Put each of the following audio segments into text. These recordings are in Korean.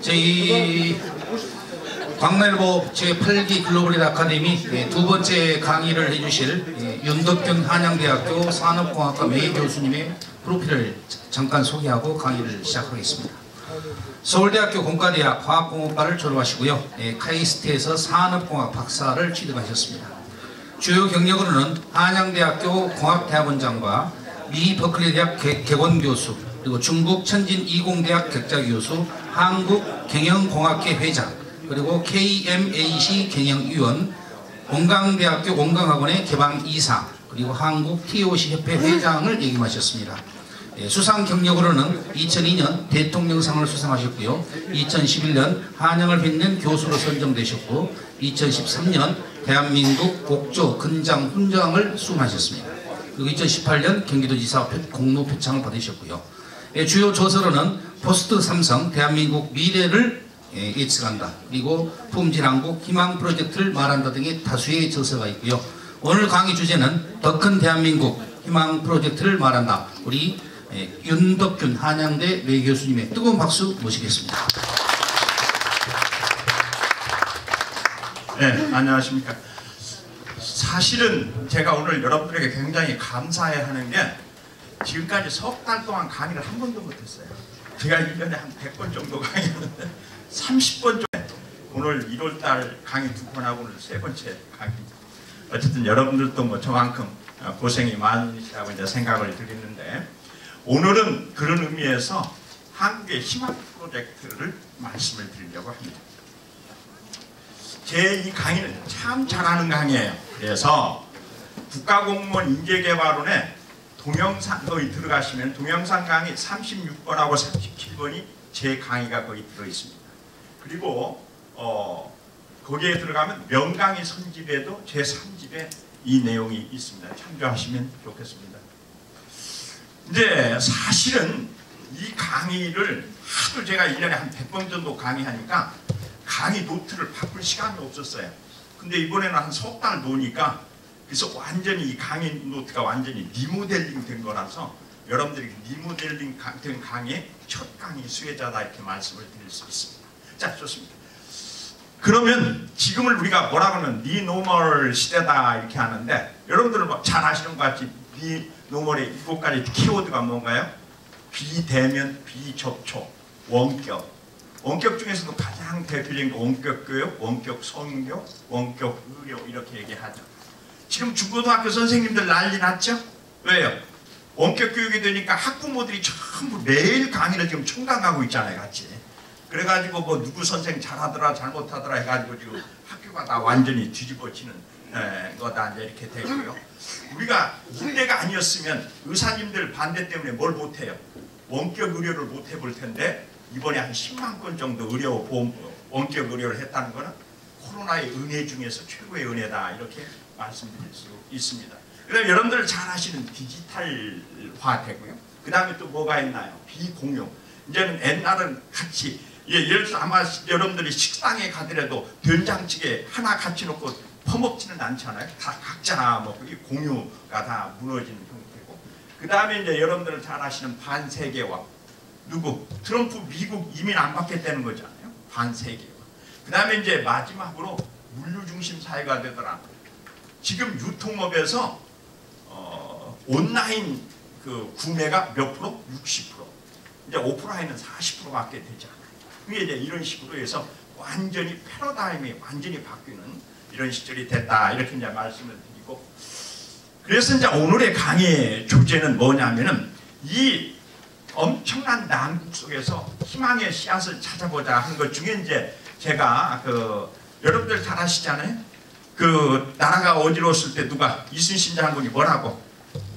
저희 광나일보 제8기 글로벌 아카데미 두 번째 강의를 해주실 윤덕균 한양대학교 산업공학과 매 교수님의 프로필을 잠깐 소개하고 강의를 시작하겠습니다. 서울대학교 공과대학 화학공업과를 졸업하시고요. 카이스트에서 산업공학 박사를 취득하셨습니다. 주요 경력으로는 한양대학교 공학대학원장과 미 버클리대학 개원교수, 그리고 중국 천진20대학 격자교수, 한국경영공학회 회장, 그리고 KMAC 경영위원, 원광대학교 원광학원의 개방이사, 그리고 한국 TOC 협회 회장을 역임하셨습니다. 수상 경력으로는 2002년 대통령상을 수상하셨고요. 2011년 한양을 빛낸 교수로 선정되셨고 2013년 대한민국 국조 근장 훈장을 수상하셨습니다. 그리고 2018년 경기도지사 공로 표창을 받으셨고요. 주요 저서로는 포스트 삼성 대한민국 미래를 예측한다, 그리고 품질한국 희망 프로젝트를 말한다 등의 다수의 저서가 있고요. 오늘 강의 주제는 더 큰 대한민국 희망 프로젝트를 말한다. 우리 윤덕균 한양대 매 교수님의 뜨거운 박수 모시겠습니다. 네, 안녕하십니까. 사실은 제가 오늘 여러분들에게 굉장히 감사해야 하는 게 지금까지 석 달 동안 강의를 한 번도 못했어요. 제가 1년에 한 100번 정도 강의했는데 30번 전에 오늘 1월달 강의 2번 하고 오늘 3번째 강의. 어쨌든 여러분들도 뭐 저만큼 고생이 많으시다고 이제 생각을 드리는데, 오늘은 그런 의미에서 한국의 희망 프로젝트를 말씀을 드리려고 합니다. 제 이 강의는 참 잘하는 강의예요. 그래서 국가공무원 인재개발원에 동영상 거기 들어가시면 동영상 강의 36번하고 37번이 제 강의가 거기 들어있습니다. 그리고 거기에 들어가면 명강의 선집에도 제 3집에 이 내용이 있습니다. 참조하시면 좋겠습니다. 이제 사실은 이 강의를 하도 제가 1년에 한 100번 정도 강의하니까 강의 노트를 바꿀 시간이 없었어요. 근데 이번에는 한 석 달 노니까, 그래서 완전히 이 강의 노트가 완전히 리모델링 된 거라서 여러분들이 리모델링 된 강의의 첫 강의 수혜자다 이렇게 말씀을 드릴 수 있습니다. 자, 좋습니다. 그러면 지금을 우리가 뭐라고 하면 비노멀 시대다 이렇게 하는데, 여러분들은 잘 아시는 것 같이 비노멀의 7가지 키워드가 뭔가요? 비대면, 비접촉, 원격. 원격 중에서도 가장 대표적인 게 원격 교육, 원격 성교, 원격 의료 이렇게 얘기하죠. 지금 중고등학교 선생님들 난리 났죠? 왜요? 원격 교육이 되니까 학부모들이 전부 매일 강의를 지금 총강하고 있잖아요, 같이. 그래가지고 뭐 누구 선생 잘하더라 잘못하더라 해가지고 지금 학교가 다 완전히 뒤집어지는 거다 이제 이렇게 되고요. 우리가 이때가 아니었으면 의사님들 반대 때문에 뭘 못해요? 원격 의료를 못 해볼 텐데, 이번에 한 10만 건 정도 의료 보험 원격 의료를 했다는 것은 코로나의 은혜 중에서 최고의 은혜다 이렇게 말씀드릴 수 있습니다. 그다음에 여러분들 잘 아시는 디지털화 되고요. 그 다음에 또 뭐가 있나요? 비공용. 이제는 옛날은 같이, 예를 들어서 아마 여러분들이 식당에 가더라도 된장찌개 하나 같이 놓고 퍼먹지는 않잖아요. 다 각자 뭐 그게 공유가 다 무너지는 형태고. 그 다음에 이제 여러분들 잘 아시는 반세계화. 누구? 트럼프 미국 이민 안 받겠다는 거잖아요. 반세계화. 그 다음에 이제 마지막으로 물류중심 사회가 되더라. 지금 유통업에서 온라인 그 구매가 몇 프로? 60%. 이제 오프라인은 40%밖에 되지 않아요. 그게 이제 이런 식으로 해서 완전히 패러다임이 완전히 바뀌는 이런 시절이 됐다 이렇게 이제 말씀을 드리고, 그래서 이제 오늘의 강의 주제는 뭐냐면은 이 엄청난 난국 속에서 희망의 씨앗을 찾아보자 하는 것 중에 이제 제가 여러분들 잘 아시잖아요. 그 나라가 어지러웠을 때 누가 이순신 장군이 뭐라고?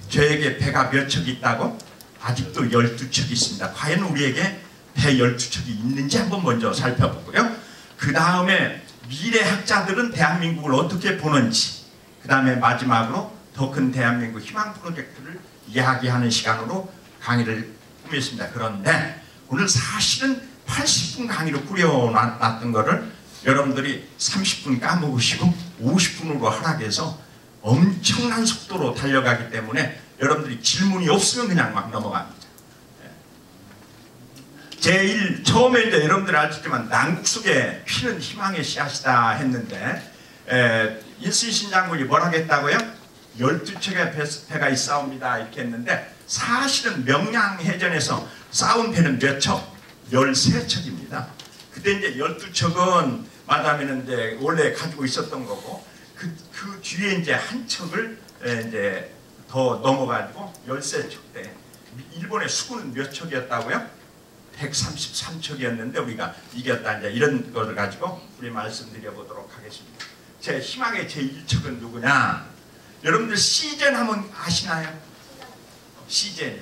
저에게 배가 몇 척 있다고? 아직도 12척이 있습니다. 과연 우리에게 배 12척이 있는지 한번 먼저 살펴보고요. 그 다음에 미래학자들은 대한민국을 어떻게 보는지, 그 다음에 마지막으로 더 큰 대한민국 희망 프로젝트를 이야기하는 시간으로 강의를 꾸몄습니다. 그런데 오늘 사실은 80분 강의로 꾸려놨던 거를 여러분들이 30분 까먹으시고 50분으로 하락해서 엄청난 속도로 달려가기 때문에 여러분들이 질문이 없으면 그냥 막 넘어갑니다. 제일 처음에 이제 여러분들 아시지만 난국 속에 피는 희망의 씨앗이다 했는데 인수신 장군이 뭘 하겠다고요? 12척의 배가 있사옵니다 이렇게 했는데 사실은 명량해전에서 싸운 배는 몇 척? 13척입니다. 그때 이제 12척은 마담에는 이제 원래 가지고 있었던 거고 그 뒤에 이제 한 척을 이제 더 넘어가지고 13척 대 일본의 수군은 몇 척이었다고요? 133척이었는데 우리가 이겼다 이제 이런 것을 가지고 우리 말씀드려 보도록 하겠습니다. 제 희망의 제1척은 누구냐? 여러분들 시젠 하면 아시나요? 시젠.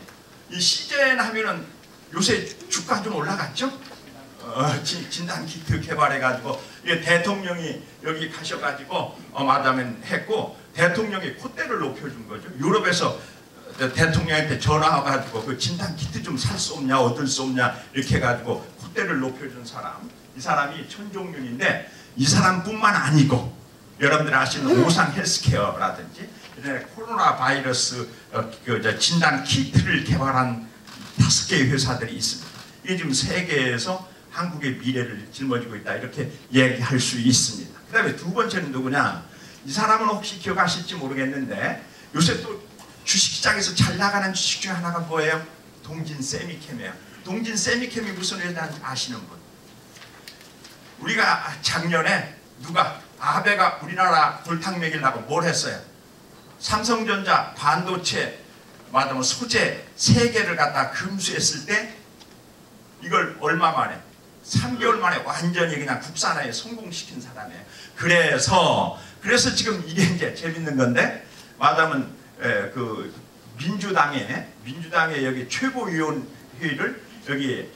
이 시젠 하면은 요새 주가 좀 올라갔죠? 진단 키트 개발해가지고 대통령이 여기 가셔가지고 마담은 했고 대통령이 콧대를 높여준 거죠. 유럽에서 대통령한테 전화와가지고 그 진단 키트 좀 살 수 없냐 얻을 수 없냐 이렇게 해가지고 콧대를 높여준 사람 이 사람이 천종윤인데 이 사람뿐만 아니고 여러분들 아시는 오상 헬스케어라든지 코로나 바이러스 진단 키트를 개발한 5개의 회사들이 있습니다. 이게 지금 세계에서 한국의 미래를 짊어지고 있다 이렇게 얘기할 수 있습니다. 그 다음에 두 번째는 누구냐? 이 사람은 혹시 기억하실지 모르겠는데 요새 또 주식시장에서 잘 나가는 주식 중에 하나가 뭐예요? 동진 세미캠이에요. 동진 세미캠이 무슨 회사인지 아시는 분? 우리가 작년에 아베가 우리나라 골탕 먹이려고 뭘 했어요? 삼성전자 반도체 말하자면 소재 3개를 갖다 금수했을 때 이걸 얼마 만에 3개월 만에 완전히 그냥 국산화에 성공시킨 사람이에요. 그래서 지금 이게 이제 재밌는 건데 말하자면 그 민주당의 여기 최고위원회의를 여기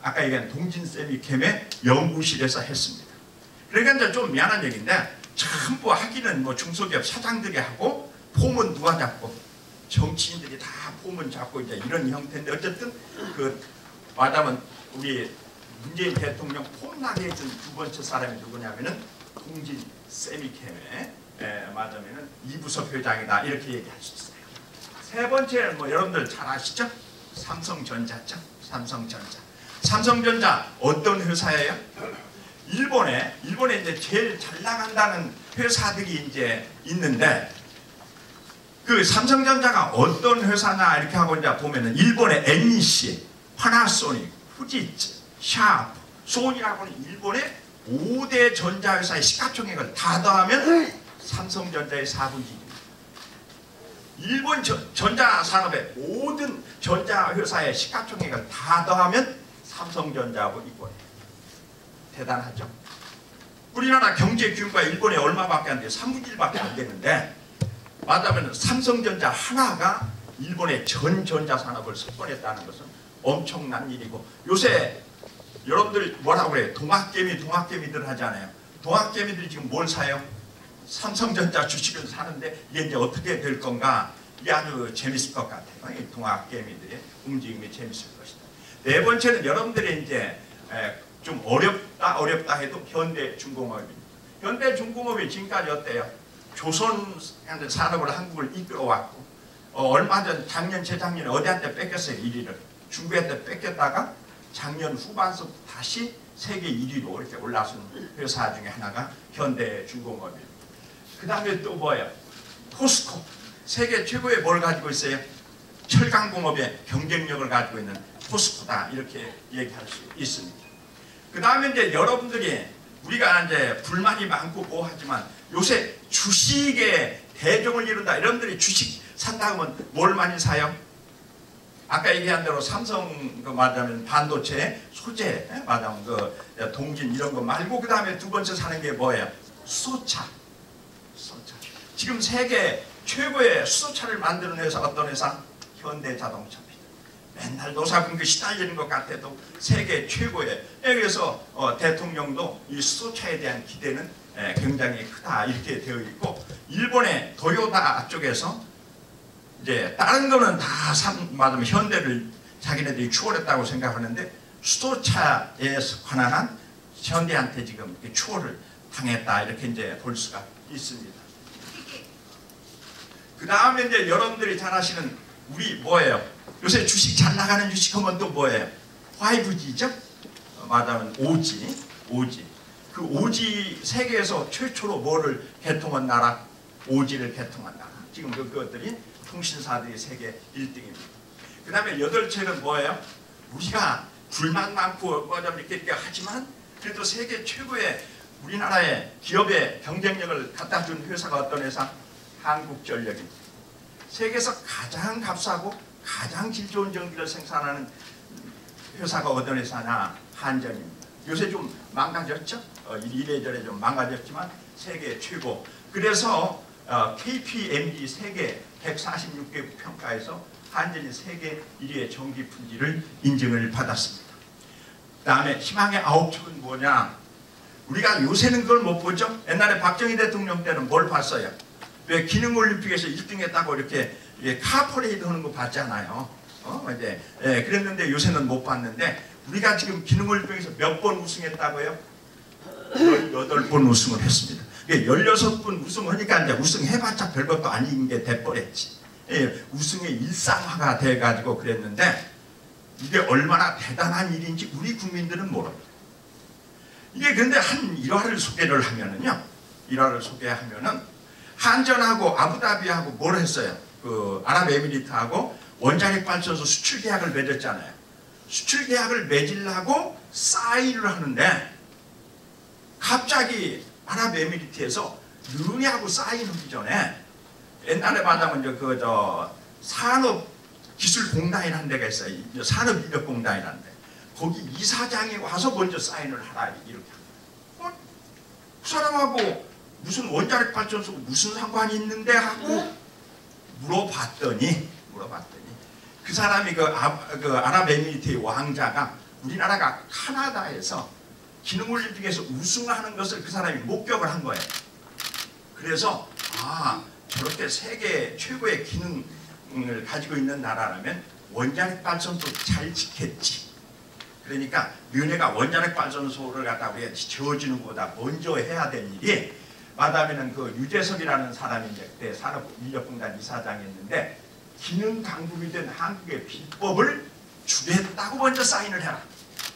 아까 얘기한 동진세미캠의 연구실에서 했습니다. 그러니까 이제 좀 미안한 얘기인데 전부 하기는 뭐 중소기업 사장들이 하고 폼은 누가 잡고 정치인들이 다 폼은 잡고 이제 이런 형태인데 어쨌든 그 말하자면 우리 문재인 대통령 폼나게 해준 두 번째 사람이 누구냐면은 동진 세미캠의 말하자면은 이부석 회장이다 이렇게 얘기할 수 있어요. 세 번째는 뭐 여러분들 잘 아시죠? 삼성전자죠. 삼성전자 어떤 회사예요? 일본에 이제 제일 잘 나간다는 회사들이 이제 있는데 그 삼성전자가 어떤 회사냐 이렇게 하고 이제 보면은 일본의 NEC, 파나소닉, 후지츠, 샤프, 소니라고는 일본의 5대 전자회사의 시가총액을 다 더하면 삼성전자의 4분의 1입니다. 일본 전자산업의 모든 전자회사의 시가총액을 다 더하면 삼성전자하고 이권이에요. 대단하죠? 우리나라 경제 규모가 일본에 얼마밖에 안 돼요? 3분의 1밖에 안 되는데 맞다면 삼성전자 하나가 일본의 전 전자산업을 석권했다는 것은 엄청난 일이고 요새 여러분들 뭐라고 그래요? 동학개미들 하잖아요. 동학개미들이 지금 뭘 사요? 삼성전자 주식을 사는데 이게 이제 어떻게 될 건가? 이게 아주 재밌을 것 같아요. 이 동학개미들의 움직임이 재밌을 것이다. 네 번째는 여러분들이 이제 좀 어렵다 해도 현대중공업입니다. 현대중공업이 지금까지 어때요? 조선 산업을 한국을 이끌어왔고 얼마 전 작년 재작년에 어디한테 뺏겼어요? 1위를. 중국한테 뺏겼다가 작년 후반서부터 다시 세계 1위로 이렇게 올라선 회사 중에 하나가 현대중공업입니다. 그 다음에 또 뭐예요? 포스코. 세계 최고의 뭘 가지고 있어요? 철강공업의 경쟁력을 가지고 있는 포스코다 이렇게 얘기할 수 있습니다. 그 다음에 이제 여러분들이 우리가 이제 불만이 많고 뭐 하지만 요새 주식에 대종을 이룬다. 여러분들이 주식 산다 하면 뭘 많이 사요? 아까 얘기한 대로 삼성 말하자면 반도체, 소재, 말하자면 그 동진 이런 거 말고 그 다음에 두 번째 사는 게 뭐예요? 수소차. 지금 세계 최고의 수소차를 만드는 회사 어떤 회사? 현대자동차입니다. 맨날 노사분규 시달리는 것 같아도 세계 최고의. 그래서 대통령도 이 수소차에 대한 기대는 굉장히 크다 이렇게 되어 있고 일본의 도요타 쪽에서 이제 다른 거는 다 말하면 현대를 자기네들이 추월했다고 생각하는데 수소차에 관한 한 현대한테 지금 추월을 당했다 이렇게 이제 볼 수가 있습니다. 그 다음에 이제 여러분들이 잘 아시는 우리 뭐예요? 요새 주식 잘 나가는 주식하면 또 뭐예요? 5G죠? 말하자면 5G. 그 5G 세계에서 최초로 뭐를 개통한 나라? 5G를 개통한 나라. 지금 그것들이 통신사들이 세계 1등입니다. 그 다음에 8채는 뭐예요? 우리가 불만 많고 뭐좀 이렇게 하지만 그래도 세계 최고의 우리나라의 기업의 경쟁력을 갖다 준 회사가 어떤 회사? 한국전력입니다. 세계에서 가장 값싸고 가장 질 좋은 전기를 생산하는 회사가 어떤 회사냐? 한전입니다. 요새 좀 망가졌죠? 이래저래 좀 망가졌지만 세계 최고. 그래서 KPMG 세계 146개국 평가에서 한전이 세계 1위의 전기 품질을 인증을 받았습니다. 그 다음에 희망의 9척은 뭐냐? 우리가 요새는 그걸 못 보죠? 옛날에 박정희 대통령 때는 뭘 봤어요? 왜 기능올림픽에서 1등 했다고 이렇게 카퍼레이드 하는 거 봤잖아요. 그랬는데 요새는 못 봤는데 우리가 지금 기능올림픽에서 몇 번 우승했다고요? 18번 우승을 했습니다. 16번 우승하니까 이제 우승해봤자 별것도 아닌 게 돼버렸지. 우승의 일상화가 돼가지고 그랬는데 이게 얼마나 대단한 일인지 우리 국민들은 모릅니다. 이게 근데 한 일화를 소개를 하면은요. 일화를 소개하면은 한전하고 아부다비하고 뭘 했어요? 그 아랍에미리트하고 원자력 발전소 수출 계약을 맺었잖아요. 수출 계약을 맺으려고 사인을 하는데 갑자기 아랍에미리트에서 르네하고 사인하기 전에 옛날에 말하면 산업기술공단이라는 데가 있어요. 산업인력공단이라는 데. 거기 이사장이 와서 먼저 사인을 하라 이렇게. 그 사람하고 무슨 원자력 발전소가 무슨 상관이 있는데 하고 물어봤더니 그 사람이 그 아랍에미리트의 왕자가 우리나라가 카나다에서 기능올림픽에서 우승하는 것을 그 사람이 목격을 한 거예요. 그래서 저렇게 세계 최고의 기능을 가지고 있는 나라라면 원자력 발전소 잘 지켰지. 그러니까 너네가 원자력 발전소를 갖다 우리가 지어주는 것보다 먼저 해야 될 일이 말하면은 그 유재석이라는 사람이 이제 그때 산업인력공단 이사장이었는데 기능 강국이 된 한국의 비법을 주겠다고 먼저 사인을 해라.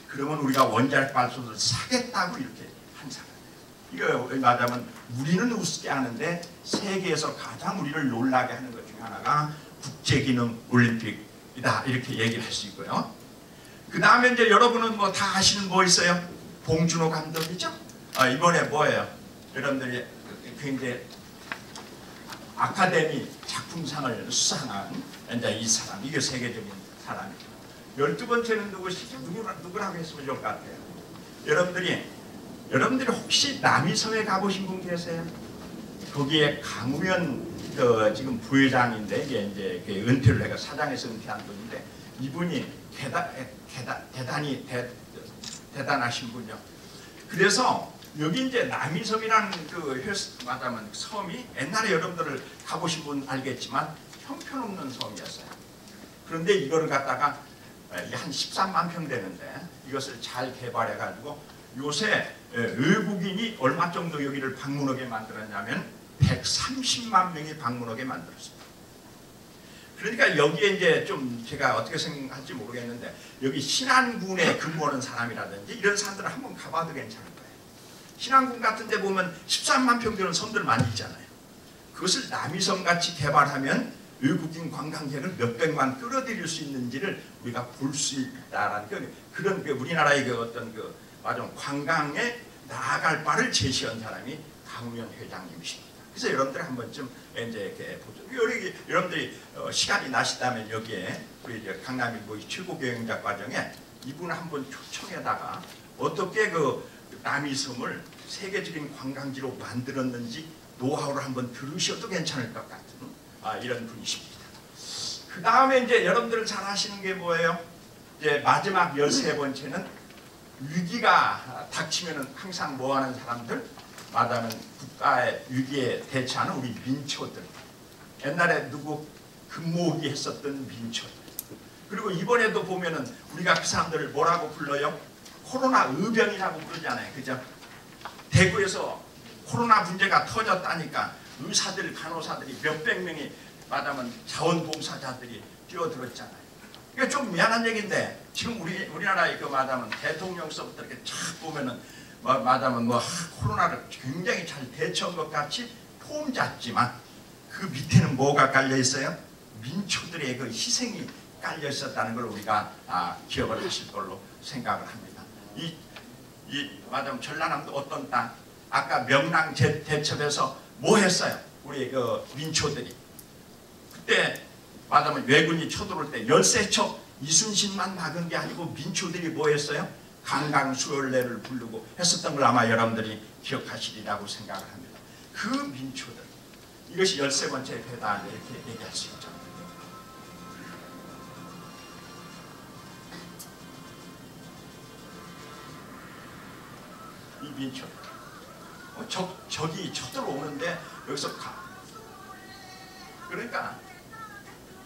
그러면 우리가 원자력 발전소를 사겠다고 이렇게 한 사람이에요. 이거 말하자면 우리는 우습게 하는데 세계에서 가장 우리를 놀라게 하는 것 중에 하나가 국제기능 올림픽이다 이렇게 얘기를 할 수 있고요. 그 다음에 이제 여러분은 뭐 다 아시는 뭐 있어요? 봉준호 감독이죠? 이번에 뭐예요? 여러분들이 굉장히 아카데미 작품상을 수상한 이제 이 사람, 이게 세계적인 사람이죠. 12번째는 누구라고 했으면 좋을 것 같아요. 여러분들이 혹시 남이섬에 가보신 분 계세요? 거기에 강우현 지금 부회장인데 이게 이제 은퇴를 해가 사장에서 은퇴한 분인데 이분이 대단히 대단하신 분이요. 그래서 여기 이제 남이섬이라는 말하자면 섬이 옛날에 여러분들 가보신 분 알겠지만 형편없는 섬이었어요. 그런데 이거를 갖다가 한 13만 평 되는데 이것을 잘 개발해 가지고 요새 외국인이 얼마 정도 여기를 방문하게 만들었냐면 130만 명이 방문하게 만들었습니다. 그러니까 여기에 이제 좀 제가 어떻게 생각할지 모르겠는데 여기 신안군에 근무하는 사람이라든지 이런 사람들은 한번 가봐도 괜찮을 거예요. 신안군 같은 데 보면 13만 평 되는 섬들 많이 있잖아요. 그것을 남이섬 같이 개발하면 외국인 관광객을 몇백만 끌어들일 수 있는지를 우리가 볼 수 있다라는 그런 우리나라의 어떤 관광에 나아갈 바를 제시한 사람이 강우현 회장님이십니다. 그래서 여러분들 한 번쯤 이제 이렇게 보죠. 여러분들이 시간이 나시다면 여기에 우리 이제 강남일보의 최고경영자 과정에 이분 한번 초청에다가 어떻게 남이섬을 세계적인 관광지로 만들었는지 노하우를 한번 들으셔도 괜찮을 것 같은 이런 분이십니다. 그 다음에 이제 여러분들 잘 아시는 게 뭐예요? 이제 마지막 13번째는 위기가 닥치면은 항상 뭐 하는 사람들? 말하자면 국가의 위기에 대처하는 우리 민초들. 옛날에 금모으기 했었던 민초들. 그리고 이번에도 보면은 우리가 그 사람들을 뭐라고 불러요? 코로나 의병이라고 부르잖아요. 그죠? 대구에서 코로나 문제가 터졌다니까 의사들, 간호사들이 몇백 명이 말하자면 자원봉사자들이 뛰어들었잖아요. 이게 좀 미안한 얘기인데 지금 우리나라의 그 마담은 대통령서부터 이렇게 쫙 보면은 마담은 뭐 코로나를 굉장히 잘 대처한 것 같이 폼 잡지만 그 밑에는 뭐가 깔려 있어요? 민초들의 그 희생이 깔려 있었다는 걸 우리가 기억을 하실 걸로 생각을 합니다. 이 마담 전라남도 어떤 땅 아까 명랑 대첩에서 뭐 했어요? 우리 그 민초들이 그때 마담은 왜군이 쳐들어올 때 열세척 이순신만 막은 게 아니고 민초들이 뭐 했어요? 강강수월래를 부르고 했었던 걸 아마 여러분들이 기억하시리라고 생각을 합니다. 그 민초들 이것이 13번째 배다 이렇게 얘기할 수 있죠. 이 민초 적이 쳐들어오는데 여기서 그러니까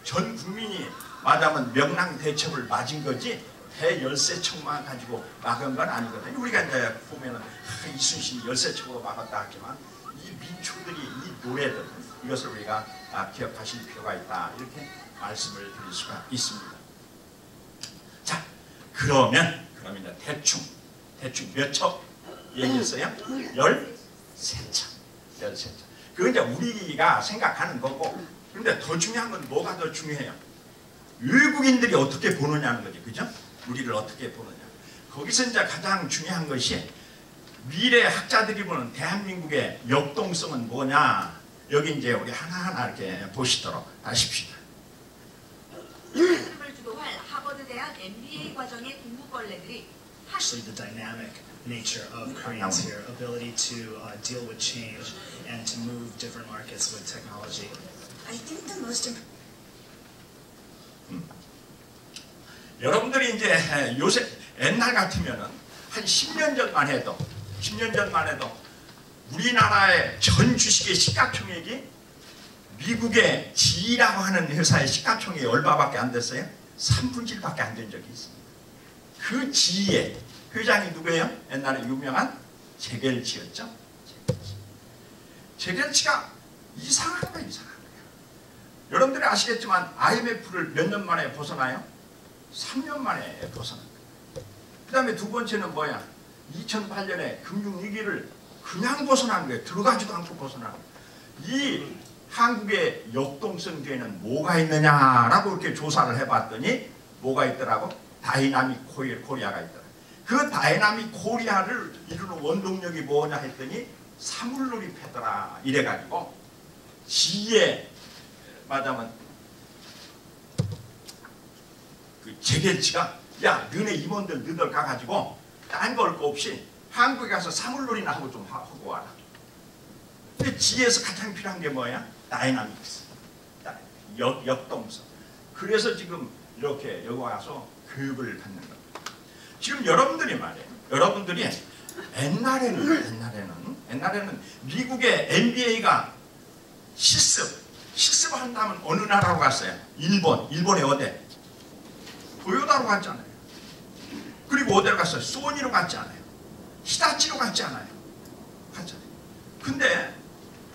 전 국민이 마담은 명랑 대첩을 맞은 거지 대열세척만 가지고 막은 건 아니거든요. 우리가 이제 보면은 이순신이 열세척으로 막았다 하지만 이 민초들이 이 노래들 이것을 우리가 기억하실 필요가 있다 이렇게 말씀을 드릴 수가 있습니다. 자 그러면 이제 대충 몇 척 얘기했어요? 13척. 그건 이제 우리가 생각하는 거고 그런데 더 중요한 건 뭐가 더 중요해요? 외국인들이 어떻게 보느냐는 거죠. 그죠? 우리를 어떻게 보느냐. 거기서 이제 가장 중요한 것이 미래 학자들이 보는 대한민국의 역동성은 뭐냐. 여기 이제 우리 하나하나 이렇게 보시도록 하십시다. 학습을 주도할 하버드 대학 MBA 과정의 공부벌레들이 Actually, the dynamic nature of Koreans here, ability to deal with change and to move different markets with technology. I think the most 여러분들이 이제 요새 옛날 같으면은 한 10년 전만 해도 우리나라의 전 주식의 시가총액이 미국의 G라고 하는 회사의 시가총액이 얼마밖에 안 됐어요? 3분의 1밖에 안 된 적이 있습니다. 그 G의 회장이 누구예요? 옛날에 유명한 제겔치였죠. 제겔치가 이상한 거예요. 여러분들이 아시겠지만 IMF를 몇 년 만에 벗어나요? 3년 만에 벗어납니다. 그 다음에 두 번째는 뭐야? 2008년에 금융위기를 그냥 벗어난 거예요. 들어가지도 않고 벗어난 거예요. 이 한국의 역동성 뒤에는 뭐가 있느냐라고 이렇게 조사를 해봤더니 뭐가 있더라고? 다이나믹 코리아가 있더라. 그 다이나믹 코리아를 이루는 원동력이 뭐냐 했더니 사물놀이 패더라 이래가지고 지에 맞으면 그 제겔치가 야 너네 임원들 너들 가가지고 딴 거 할 거 없이 한국에 가서 사물놀이나 하고 좀 하고 와라. 근데 지에서 가장 필요한 게 뭐야? 다이나믹스, 역동성. 그래서 지금 이렇게 여기 와서 교육을 받는 겁니다. 지금 여러분들이 말이에요. 여러분들이 옛날에는 미국의 MBA가 실습을 한다면 어느 나라로 갔어요? 일본의 어디? 도요타로 갔잖아요. 그리고 어디로 갔어요? 소니로 갔지 않아요. 히다치로 갔지 않아요. 갔잖아요. 근데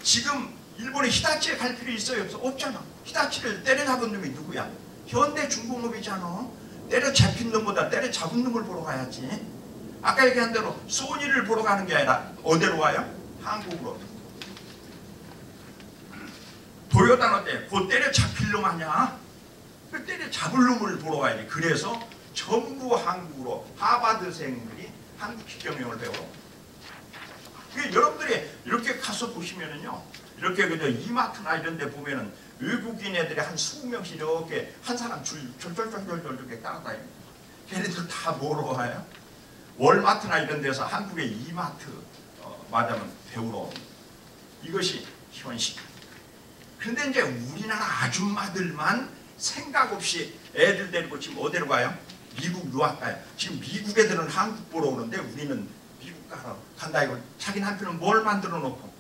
지금 일본에 히다치에 갈 필요 있어요? 없잖아. 히다치를 때려잡은 놈이 누구야? 현대중공업이잖아. 때려잡힌 놈보다 때려잡은 놈을 보러 가야지. 아까 얘기한 대로 소니를 보러 가는 게 아니라 어디로 가요? 한국으로. 도요타는 어때? 곧 때려잡힐 놈 아니야? 그 때려잡을 놈을 보러 가야지. 그래서 전부 한국으로 하버드생들이 한국 직경영을 배워. 여러분들이 이렇게 가서 보시면은요, 이렇게 그저 이마트나 이런 데 보면은 외국인 애들이 한 20명씩 이렇게 한 사람 졸졸졸졸 이렇게 따라다닙니다. 걔네들 다 뭐로 와요? 월마트나 이런 데서 한국의 이마트 맞으면 배우러 옵니다. 이것이 현실. 그런데 이제 우리나라 아줌마들만 생각 없이 애들 데리고 지금 어디로 가요? 미국 유학 가요. 지금 미국 애들은 한국 보러 오는데 우리는 미국 간다 이거 자기 남편은 뭘 만들어 놓고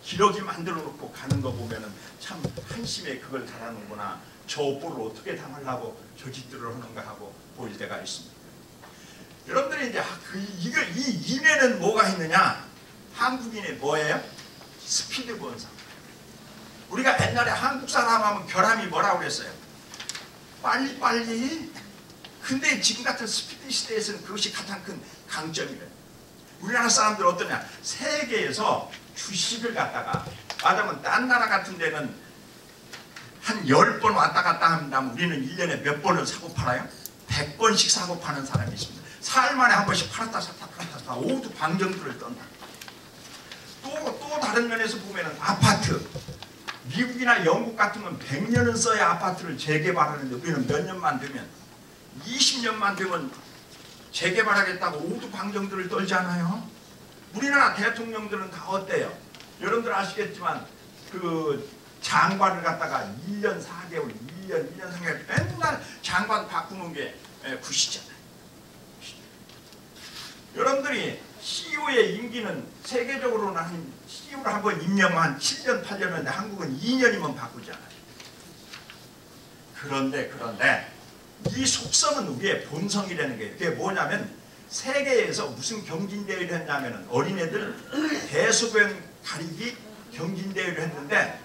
기러기 만들어 놓고 가는 거 보면은 참 한심해. 그걸 잘하는구나. 저 뽀를 어떻게 당하려고 저 짓들을 하는가 하고 보일 때가 있습니다. 여러분들이 이제 이 인에는 뭐가 있느냐? 한국인의 뭐예요? 스피드 본성. 우리가 옛날에 한국 사람 하면 결함이 뭐라고 그랬어요? 빨리빨리. 근데 지금 같은 스피드 시대에서는 그것이 가장 큰 강점이래요. 우리나라 사람들 어떠냐? 세계에서 주식을 갖다가 말하자면 딴 나라 같은 데는 한 10번 왔다 갔다 한다면 우리는 1년에 몇 번을 사고 팔아요? 100번씩 사고 파는 사람이 있습니다. 사흘 만에 한 번씩 팔았다 샀다 팔았다 샀다 오두 방정들을 떤다. 또 다른 면에서 보면은 아파트. 미국이나 영국 같은 건 100년은 써야 아파트를 재개발하는데 우리는 몇 년만 되면 20년만 되면 재개발하겠다고 오두 방정들을 떨지 않아요? 우리나라 대통령들은 다 어때요? 여러분들 아시겠지만 그 장관을 갖다가 1년 4개월, 1년 3개월 맨날 장관 바꾸는 게 굿이잖아요. 여러분들이 CEO의 임기는 세계적으로는 한 CEO를 한번 임명한 7년, 8년인데 한국은 2년이면 바꾸잖아요. 그런데 이 속성은 우리의 본성이라는 게 그게 뭐냐면 세계에서 무슨 경진대회를 했냐면 어린애들 대소변 가리기 경진대회를 했는데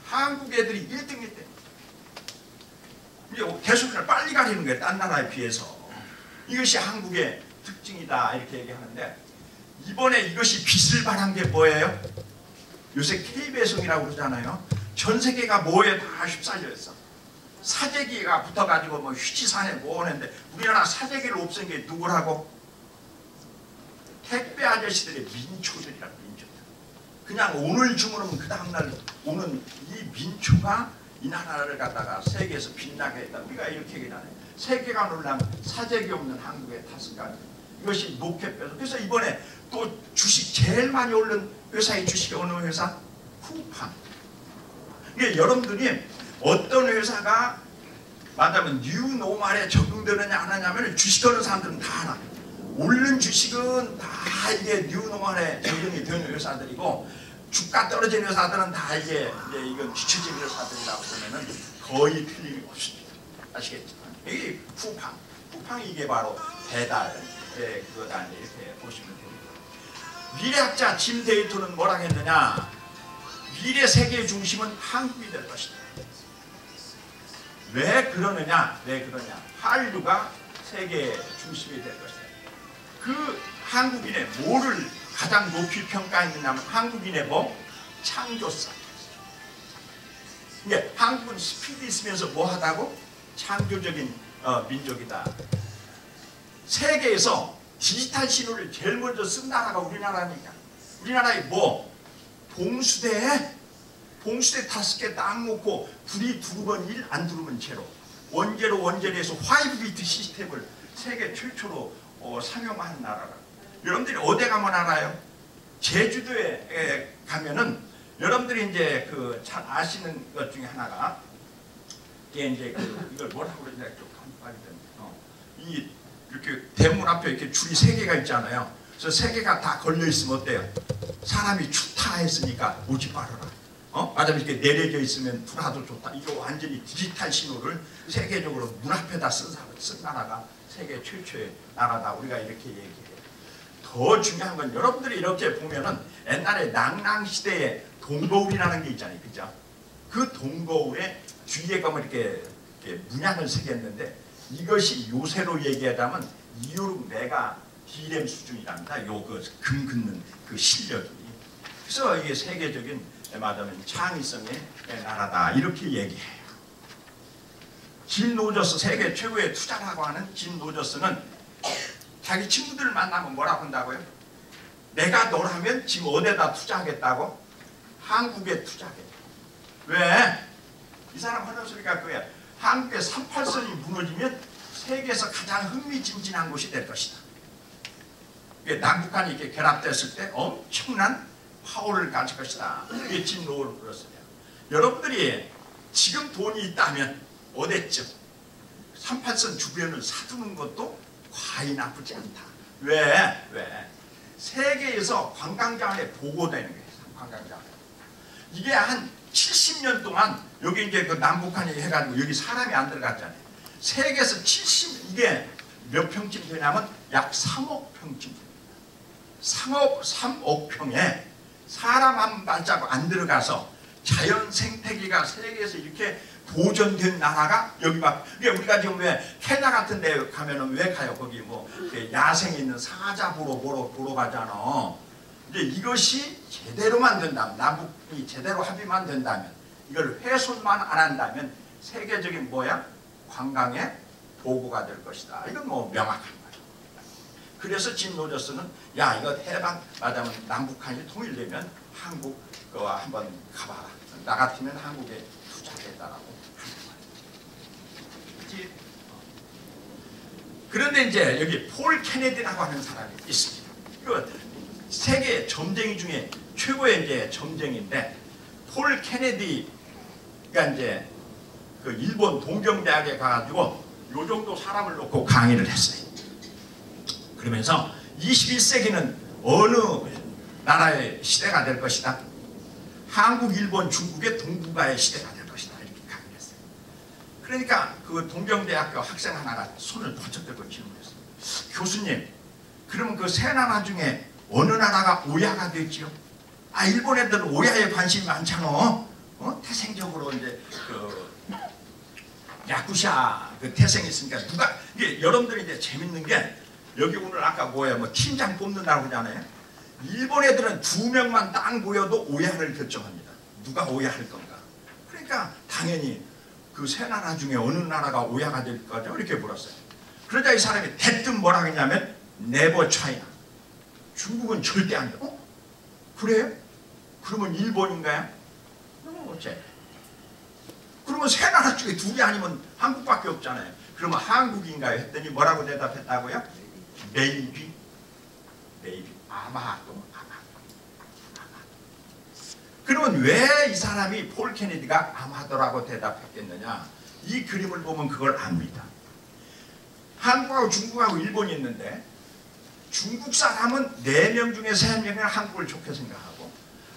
한국 애들이 1등 했대. 이제 대소변을 빨리 가리는 거예요. 딴 나라에 비해서. 이것이 한국의 특징이다 이렇게 얘기하는데 이번에 이것이 빛을 발한 게 뭐예요? 요새 K배송이라고 그러잖아요. 전 세계가 뭐에 다 휩쓸려 있어. 사재기가 붙어가지고 뭐 휘지산에 뭐 하는데 우리나라 사재기를 없앤 게 누구라고? 택배 아저씨들의 민초들이라 민초들. 그냥 오늘 주문하면 그 다음날 오는 이 민초가 이 나라를 갖다가 세계에서 빛나게 했다. 우리가 이렇게 얘기하네. 세계가 놀라면 사재기 없는 한국의 탓인가. 이것이 높게 빼서. 그래서 이번에 또 주식 제일 많이 오른 회사의 주식이 어느 회사? 쿠팡. 그러니까 여러분들이 어떤 회사가 말하자면 뉴노멀에 적용되느냐 안 하냐면 주식하는 사람들은 다 알아. 오른 주식은 다 이게 뉴노멀에 적용이 되는 회사들이고 주가 떨어지는 회사들은 다 이제 이건 뒤처진 회사들이라고 보면은 거의 틀림없습니다. 아시겠지만 이 쿠팡이 이게 바로 배달 그거다 이렇게 보시면 됩니다. 미래학자 짐 데이터는 뭐라 했느냐? 미래 세계의 중심은 한국이 될 것이다. 왜 그러느냐? 한류가 세계의 중심이 될 것이다. 그 한국인의 뭐를 가장 높이 평가했느냐면 한국인의 뭐? 창조성. 이게 한국은 스피드 있으면서 뭐 하다고? 창조적인 민족이다. 세계에서 디지털 신호를 제일 먼저 쓴 나라가 우리나라니까. 우리나라에 뭐? 봉수대에 5개 딱 놓고 불이 2번 1 안 들어오면 제로. 원제로 원제로에서 5비트 시스템을 세계 최초로 상용한 나라라. 여러분들이 어디 가면 알아요? 제주도에 가면은 여러분들이 이제 그 잘 아시는 것 중에 하나가 이게 이제 이걸 뭐라고 그러냐 좀 깜빡이던데. 이렇게 대문 앞에 이렇게 줄이 3개가 있잖아요. 그래서 3개가 다 걸려 있으면 어때요? 사람이 춥다 했으니까 오지 말아라. 맞아요. 이렇게 내려져 있으면 불화도 좋다. 이거 완전히 디지털 신호를 세계적으로 문 앞에다 쓴 나라가 세계 최초의 나라다. 우리가 이렇게 얘기해요. 더 중요한 건 여러분들이 이렇게 보면은 옛날에 낭랑시대에 동거울이라는 게 있잖아요. 그죠? 그 동거울에 뒤에 가면 이렇게 문양을 새겼는데 이것이 요새로 얘기하자면 256 메가 D램 수준이랍니다. 요 금 긋는 그 실력이. 그래서 이게 세계적인 말하자면 창의성의 나라다 이렇게 얘기해요. 짐 노저스 세계 최고의 투자라고 하는 짐 노저스는 자기 친구들을 만나면 뭐라고 한다고요? 내가 너라면 지금 어디에다 투자하겠다고? 한국에 투자하겠다. 왜? 이 사람 하는 소리가 그거야. 한국의 38선이 무너지면 세계에서 가장 흥미진진한 곳이 될 것이다. 남북한이 이렇게 결합됐을 때 엄청난 파워를 가질 것이다. 이게 짐 노저스예요. 여러분들이 지금 돈이 있다면 어디쯤 38선 주변을 사두는 것도 과히 나쁘지 않다. 왜? 세계에서 관광장에 보고되는 거예요. 관광장. 이게 한 70년 동안 여기 이제 그 남북한이 해가지고 여기 사람이 안 들어갔잖아요. 세계에서 이게 몇 평쯤 되냐면 약 3억 평쯤. 3억 평에 사람 한 발자국 안 들어가서 자연 생태계가 세계에서 이렇게 보존된 나라가 여기밖에. 그러니까 우리가 지금 왜 케냐 같은 데 가면은 왜 가요? 거기 뭐 야생에 있는 사자 보러 가잖아. 이제 이것이 제대로만 된다면, 남북이 제대로 합의만 된다면, 이걸 훼손만 안 한다면 세계적인 뭐야? 관광의 도구가 될 것이다. 이건 뭐 명확한 거예요. 그래서 짐 로저스는 야, 이거 해방 맞으면 남북한이 통일되면 한국 한번 가봐라. 나 같으면 한국에 투자하겠다라고 하는 거예요. 그런데 이제 여기 폴 케네디라고 하는 사람이 있습니다. 그 세계 점쟁이 중에 최고의 이제 점쟁이인데, 폴 케네디가 이제 그 일본 동경대학에 가가지고 요 정도 사람을 놓고 강의를 했어요. 그러면서 21세기는 어느 나라의 시대가 될 것이다? 한국, 일본, 중국의 동북아의 시대가 될 것이다. 이렇게 강의를 했어요. 그러니까 그 동경대학교 학생 하나가 손을 번쩍 들고 질문했어요. 교수님, 그러면 그 세 나라 중에 어느 나라가 오야가 됐지요? 아, 일본 애들은 오야에 관심이 많잖아. 태생적으로 이제 그 야쿠샤 그 태생이 있으니까 누가, 이게 여러분들이 이제 재밌는 게, 여기 오늘 아까 뭐예요? 뭐 팀장 뽑는다고 그러잖아요. 일본 애들은 2명만 딱 보여도 오야를 결정합니다. 누가 오야할 건가. 그러니까 당연히 그 세 나라 중에 어느 나라가 오야가 될 거죠? 이렇게 물었어요. 그러자 이 사람이 대뜸 뭐라 그랬냐면 네버 차이나. 중국은 절대 안 돼. 그래요? 그러면 일본인가요? 어째? 그러면 세 나라 중에 둘이 아니면 한국밖에 없잖아요. 그러면 한국인가요? 했더니 뭐라고 대답했다고요? 메이비. 아마도. 그러면 왜 이 사람이 폴 케네디가 아마도라고 대답했겠느냐? 이 그림을 보면 그걸 압니다. 한국하고 중국하고 일본이 있는데, 중국 사람은 4명 중에 3명이 한국을 좋게 생각하고,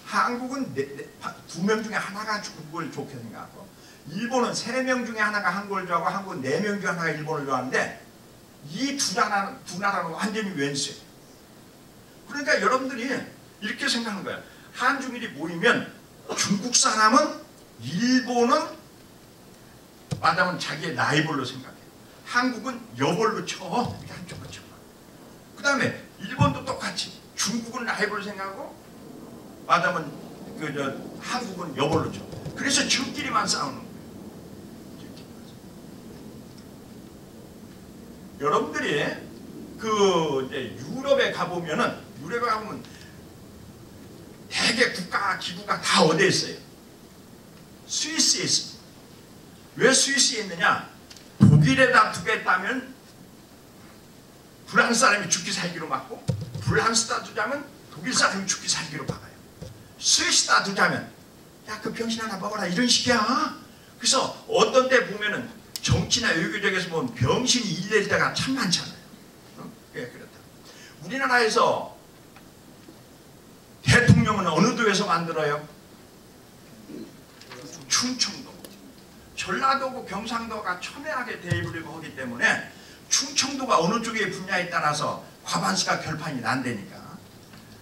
한국은 2명 중에 하나가 중국을 좋게 생각하고, 일본은 3명 중에 하나가 한국을 좋아하고, 한국은 4명 중에 하나가 일본을 좋아하는데, 이 두 나라는 완전히 왼수예요. 그러니까 여러분들이 이렇게 생각하는 거예요. 한중일이 모이면 중국 사람은 일본은 맞다면 자기의 라이벌로 생각해요. 한국은 여벌로 쳐. 이렇게 한쪽으로 쳐. 그 다음에 일본도 똑같이 중국은 라이벌로 생각하고 맞다면 한국은 여벌로 쳐. 그래서 지금끼리만 싸우는 거예요. 여러분들이 그 이제 유럽에 가보면 대개 국가 기구가 다 어디에 있어요? 스위스에 있습니다. 왜 스위스에 있느냐? 독일에다 두겠다면 프랑스 사람이 죽기 살기로 막고, 프랑스다 두자면 독일 사람이 죽기 살기로 막아요. 스위스다 두자면 야, 그 병신 하나 먹어라, 이런 식이야. 그래서 어떤 때 보면은 정치나 외교적에서 보면 병신이 일낼 때가 참 많잖아요. 예, 그렇다. 우리나라에서 대통령은 어느 도에서 만들어요? 충청도. 전라도고 경상도가 첨예하게 대입을 하기 때문에 충청도가 어느 쪽의 분야에 따라서 과반수가 결판이 난다니까.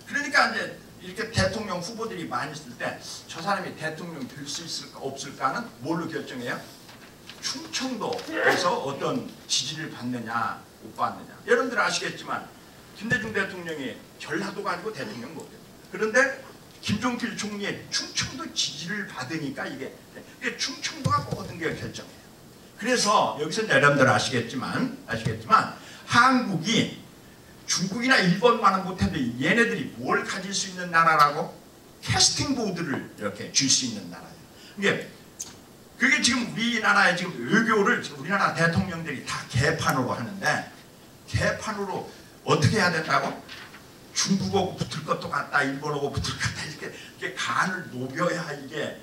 그러니까 이제 이렇게 대통령 후보들이 많이 있을 때 저 사람이 대통령 될 수 있을까 없을까는 뭘로 결정해요? 충청도에서 어떤 지지를 받느냐 못 받느냐. 여러분들 아시겠지만 김대중 대통령이 전라도 가지고 대통령 못해요. 그런데 김종필 총리의 충청도 지지를 받으니까 이게 충청도가 모든 걸 결정해요. 그래서 여기서 여러분들 아시겠지만 한국이 중국이나 일본만은 못해도 얘네들이 뭘 가질 수 있는 나라라고? 캐스팅 보드를 이렇게 줄 수 있는 나라예요. 그게 지금 우리나라의 지금 외교를 우리나라 대통령들이 다 개판으로 하는데, 개판으로 어떻게 해야 된다고? 중국하고 붙을 것도 같다, 일본하고 붙을 것 같다, 이렇게 간을 녹여야 이게.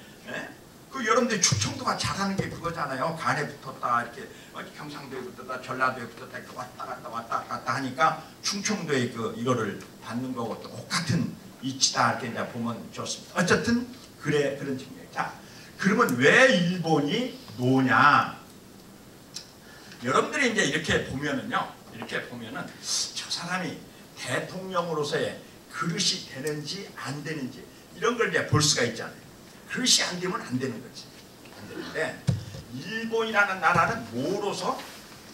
그 여러분들 충청도가 잘하는 게 그거잖아요. 간에 붙었다, 이렇게 경상도에 붙었다, 전라도에 붙었다, 이렇게 왔다 갔다 하니까 충청도에 이거를 받는 거고 똑같은 이치다, 이렇게 이제 보면 좋습니다. 어쨌든 그런 측면이에요. 자, 그러면 왜 일본이 노냐? 여러분들이 이제 이렇게 보면은 저 사람이 대통령으로서의 그릇이 되는지 안 되는지 이런 걸 이제 볼 수가 있잖아요. 그것이 안 되면 안 되는 거지. 안 되는데 일본이라는 나라는 뭐로서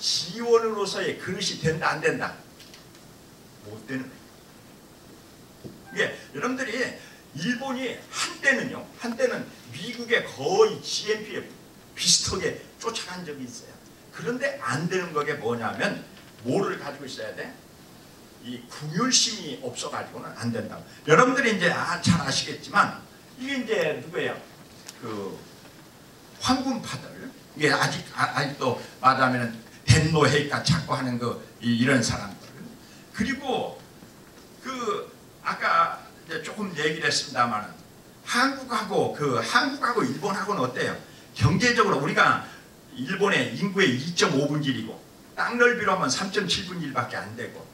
지원으로서의 그릇이 된다 안 된다? 못 되는 거예요. 이게 여러분들이 일본이 한때는 미국의 거의 GNP에 비슷하게 쫓아간 적이 있어요. 그런데 안 되는 거게 뭐냐면 뭐를 가지고 있어야 돼? 이 궁율심이 없어가지고는 안 된다고. 여러분들이 이제 잘 아시겠지만 이게 이제 누구예요? 그 황군파들. 이게 아직도 말하면 덴노헤이카 찾고 하는 이런 사람들. 그리고 그 아까 이제 조금 얘기를 했습니다만은 한국하고 일본하고는 어때요? 경제적으로 우리가 일본의 인구의 2.5분질이고 땅 넓이로 하면 3.7분질밖에 안 되고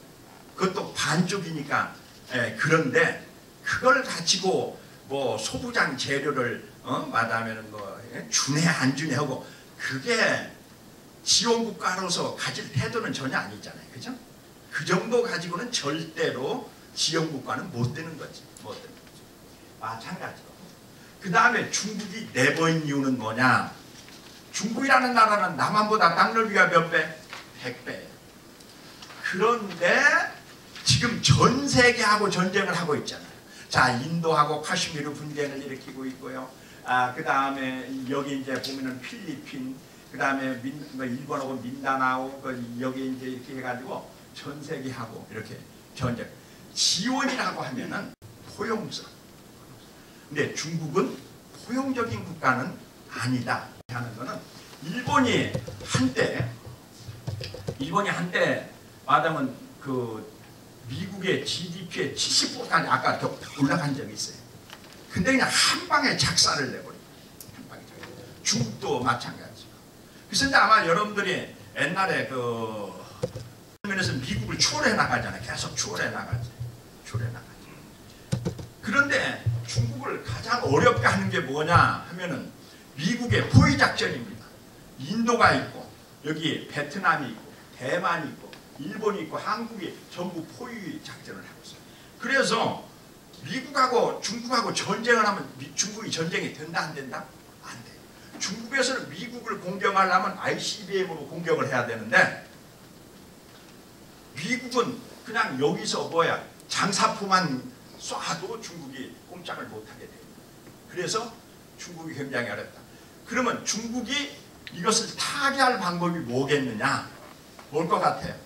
그것도 반쪽이니까 그런데 그걸 가지고 뭐 소부장 재료를 말하면 뭐 주네 안 주네 하고 그게 지원국가로서 가질 태도는 전혀 아니잖아요. 그죠? 그 정도 가지고는 절대로 지원국가는 못 되는 거지. 못 되는 거지. 마찬가지로. 그 다음에 중국이 내버린 이유는 뭐냐? 중국이라는 나라는 남한보다 땅 넓이가 몇 배? 100배. 그런데 지금 전 세계하고 전쟁을 하고 있잖아요. 자, 인도하고 카슈미르 분쟁을 일으키고 있고요. 그 다음에 여기 이제 보면은 필리핀, 그 다음에 일본하고 민다나오, 여기 이제 이렇게 해가지고 전 세계하고 이렇게 전쟁. 지원이라고 하면은 포용성. 근데 중국은 포용적인 국가는 아니다 하는 거는 일본이 한때 말하면 그 미국의 GDP의 70%까지 아까 더 올라간 적이 있어요. 근데 그냥 한 방에 작사를 내버려요. 한 방에 작사. 중국도 마찬가지고. 그래서 이제 아마 여러분들이 옛날에 그 면에서 미국을 추월해 나가잖아요. 계속 추월해 나가지. 그런데 중국을 가장 어렵게 하는 게 뭐냐 하면은 미국의 포위 작전입니다. 인도가 있고 여기 베트남이 있고 대만이 있고 일본이 있고 한국이 전부 포위 작전을 하고 있어요. 그래서 미국하고 중국하고 전쟁을 하면 중국이 전쟁이 된다 안 된다? 안 돼. 중국에서는 미국을 공격하려면 ICBM으로 공격을 해야 되는데 미국은 그냥 여기서 장사포만 쏴도 중국이 꼼짝을 못하게 돼요. 그래서 중국이 굉장히 어렵다. 그러면 중국이 이것을 타개할 방법이 뭐겠느냐? 뭘 것 같아요?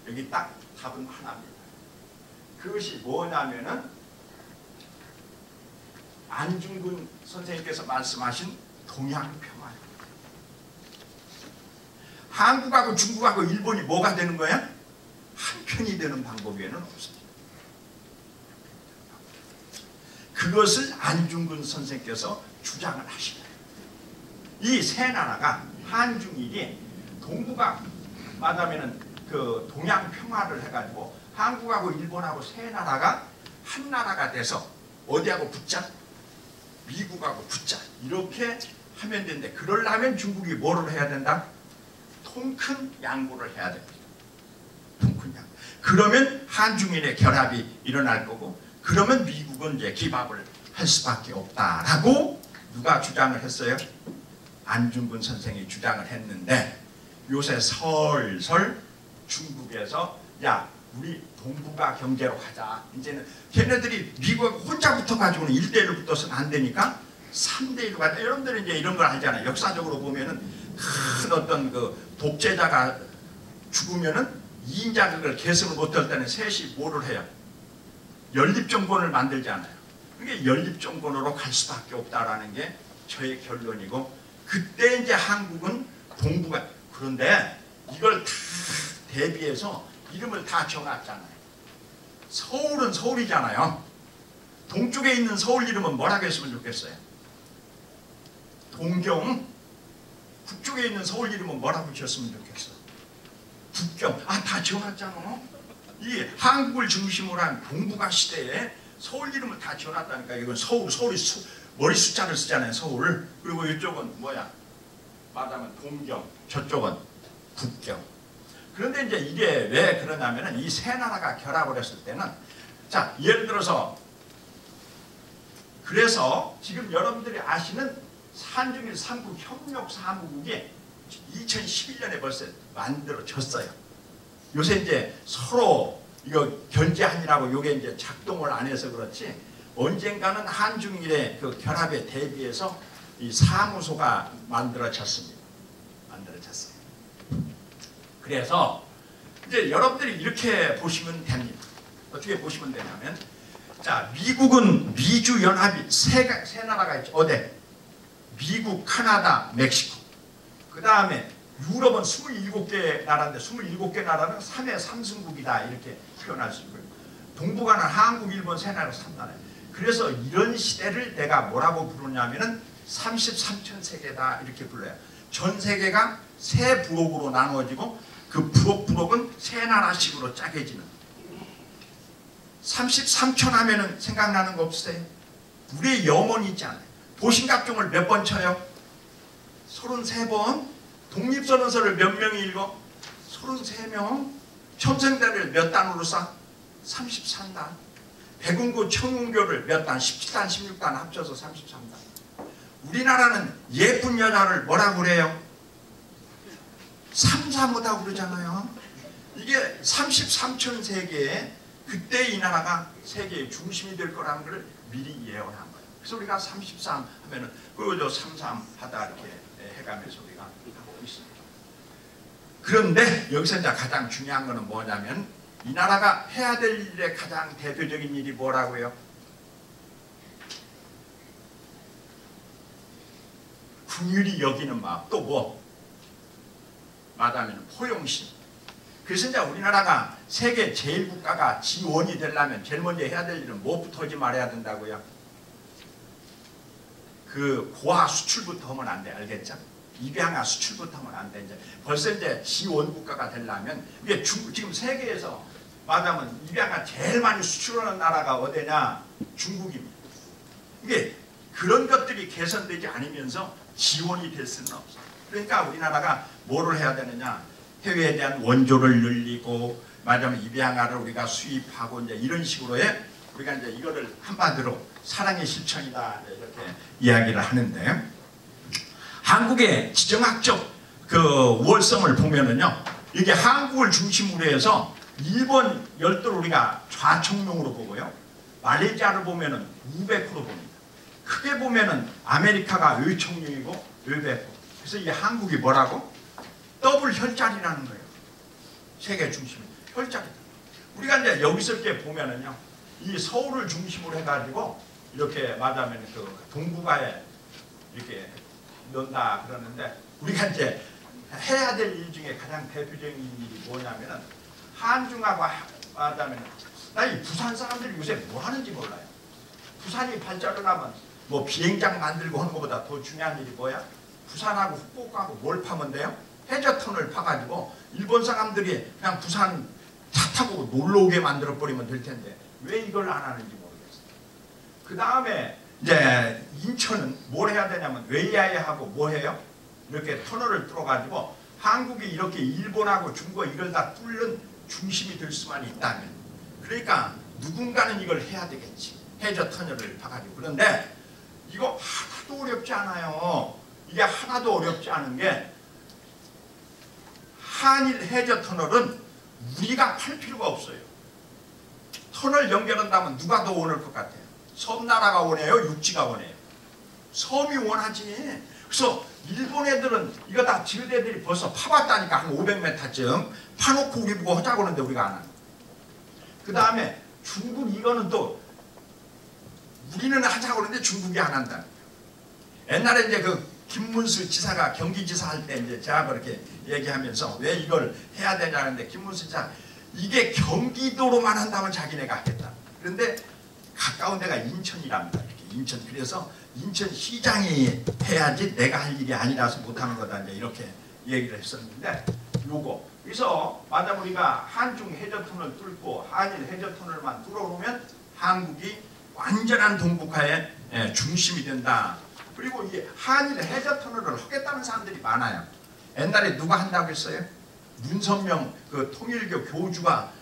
여기 딱 답은 하나입니다. 그것이 뭐냐면은 안중근 선생님께서 말씀하신 동양평화입니다. 한국하고 중국하고 일본이 뭐가 되는 거야? 한편이 되는 방법 외에는 없습니다. 그것을 안중근 선생께서 주장을 하십니다. 이 세 나라가 한중일이 동북아 말하면은 그 동양 평화를 해가지고 한국하고 일본하고 세 나라가 한 나라가 돼서 어디하고 붙자? 미국하고 붙자. 이렇게 하면 되는데 그러려면 중국이 뭐를 해야 된다? 통 큰 양보를 해야 됩니다. 통 큰 양보. 그러면 한중일의 결합이 일어날 거고 그러면 미국은 이제 기밥을 할 수밖에 없다라고 누가 주장을 했어요? 안중근 선생이 주장을 했는데 요새 설설 중국에서 야 우리 동북아 경제로 가자. 이제는 걔네들이 미국 혼자 붙어가지고는 1대1로 붙어서는 안 되니까 3대1로 가자. 여러분들은 이제 이런 걸 알잖아요. 역사적으로 보면은 큰 어떤 그 독재자가 죽으면은 2인자 그걸 계승을 못할 때는 셋이 뭐를 해요? 연립정권을 만들잖아요. 그게 연립정권으로 갈 수밖에 없다라는 게 저의 결론이고 그때 이제 한국은 동북아 그런데 이걸 다 대비해서 이름을 다 정했잖아요. 서울은 서울이잖아요. 동쪽에 있는 서울 이름은 뭐라고 했으면 좋겠어요? 동경. 북쪽에 있는 서울 이름은 뭐라고 지었으면 좋겠어? 북경. 다 지어놨잖아. 이 한국을 중심으로 한 동북아 시대에 서울 이름을 다 지어놨다니까. 이건 서울이 머리 숫자를 쓰잖아요. 서울. 그리고 이쪽은 뭐야? 말하면 동경. 저쪽은 북경. 그런데 이제 이게 왜 그러냐면은 이 세 나라가 결합을 했을 때는 자 예를 들어서 그래서 지금 여러분들이 아시는 한중일 삼국 협력사무국이 2011년에 벌써 만들어졌어요. 요새 이제 서로 이거 견제하느라고 요게 이제 작동을 안 해서 그렇지 언젠가는 한중일의 그 결합에 대비해서 이 사무소가 만들어졌습니다. 만들어졌어요. 그래서 이제 여러분들이 이렇게 보시면 됩니다. 어떻게 보시면 되냐면 자, 미국은 미주연합이 세 나라가 있죠. 어디? 미국, 카나다, 멕시코. 그 다음에 유럽은 27개 나라인데 27개 나라는 3의 3승국이다 이렇게 표현할 수 있고요. 동북아는 한국, 일본, 세 나라 3나라예요. 그래서 이런 시대를 내가 뭐라고 부르냐면은 33천 세계다 이렇게 불러요. 전 세계가 세 부록으로 나누어지고 그 부록은 세 나라씩으로 짜개지는 33천 하면은 생각나는 거 없으세요? 우리의 염원이 있잖아요. 보신각종을 몇 번 쳐요? 33번. 독립선언서를 몇 명이 읽어? 33명. 첨생대를 몇 단으로 쌓아? 33단. 백운구 청운교를 몇 단? 17단, 16단 합쳐서 33단. 우리나라는 예쁜 여자를 뭐라고 그래요? 삼사모다고 그러잖아요. 이게 33천 세계에 그때 이 나라가 세계의 중심이 될 거라는 걸 미리 예언한 거예요. 그래서 우리가 33 하면은 그저 33 하다 이렇게 해가면서 우리가 하고 있습니다. 그런데 여기서 이제 가장 중요한 거는 뭐냐면 이 나라가 해야 될 일의 가장 대표적인 일이 뭐라고요? 긍휼히 여기는 마음. 또 뭐? 말하면 포용심. 그래서 이제 우리나라가 세계 제일 국가가 지원이 되려면 제일 먼저 해야 될 일은 뭐부터 하지 말아야 된다고요? 그 고아 수출부터 하면 안 돼. 알겠죠? 입양아 수출부터 하면 안 돼. 이제 벌써 이제 지원 국가가 되려면 이게 지금 세계에서 말하면 입양아 제일 많이 수출하는 나라가 어디냐? 중국입니다. 이게 그런 것들이 개선되지 않으면서 지원이 될 수는 없어. 그러니까 우리나라가 뭐를 해야 되느냐? 해외에 대한 원조를 늘리고 말하자면 입양아를 우리가 수입하고 이제 이런 식으로 해 우리가 이제 이거를 한마디로 사랑의 실천이다 이렇게 이야기를 하는데 한국의 지정학적 그 우월성을 보면은요 이게 한국을 중심으로 해서 일본 열도를 우리가 좌청룡으로 보고요 말레이시아를 보면은 우백호로 봅니다. 크게 보면은 아메리카가 의청룡이고 의백호. 그래서 이 한국이 뭐라고? 더블 혈자리라는 거예요. 세계 중심 혈자리다. 우리가 이제 여기서 이렇게 보면은요, 이 서울을 중심으로 해가지고 이렇게 말하면 그 동북아에 이렇게 넣는다 그러는데 우리가 이제 해야 될 일 중에 가장 대표적인 일이 뭐냐면은 한중하고 말하면 나 이 부산 사람들이 요새 뭐 하는지 몰라요. 부산이 발전을 하면 뭐 비행장 만들고 하는 것보다 더 중요한 일이 뭐야? 부산하고 후쿠오카하고 뭘 파면 돼요? 해저턴을 파가지고 일본 사람들이 그냥 부산 차 타고 놀러 오게 만들어 버리면 될 텐데 왜 이걸 안 하는지 모르겠어요. 그 다음에 이제 인천은 뭘 해야 되냐면 웨이아이하고 뭐 해요? 이렇게 터널을 뚫어가지고 한국이 이렇게 일본하고 중국 이걸 다 뚫는 중심이 될 수만 있다면 그러니까 누군가는 이걸 해야 되겠지. 해저터널을 파가지고. 그런데 이거 하나도 어렵지 않아요. 이게 하나도 어렵지 않은 게 한일 해저터널은 우리가 팔 필요가 없어요. 터널 연결한다면 누가 더 원할 것 같아요? 섬나라가 원해요? 육지가 원해요? 섬이 원하지. 그래서 일본 애들은 이거 다 지그대들이 벌써 파봤다니까 한 500m쯤 파놓고 우리 보고 하자고 하는데 우리가 안 하는. 그 다음에 중국 이거는 또 우리는 하자고 하는데 중국이 안 한다. 옛날에 이제 그 김문수 지사가 경기지사 할 때 이제 제가 그렇게 얘기하면서 왜 이걸 해야 되냐는데 김문수 지사 이게 경기도로만 한다면 자기네가 하겠다. 그런데 가까운 데가 인천이랍니다. 이렇게 인천. 그래서 인천시장이 해야지 내가 할 일이 아니라서 못하는 거다. 이제 이렇게 얘기를 했었는데 요거. 그래서 마담 우리가 한중 해저터널 뚫고 한일 해저터널만 뚫어놓으면 한국이 완전한 동북아의 중심이 된다. 그리고 이 한일 해저터널을 하겠다는 사람들이 많아요. 옛날에 누가 한다고 했어요? 문선명 그 통일교 교주가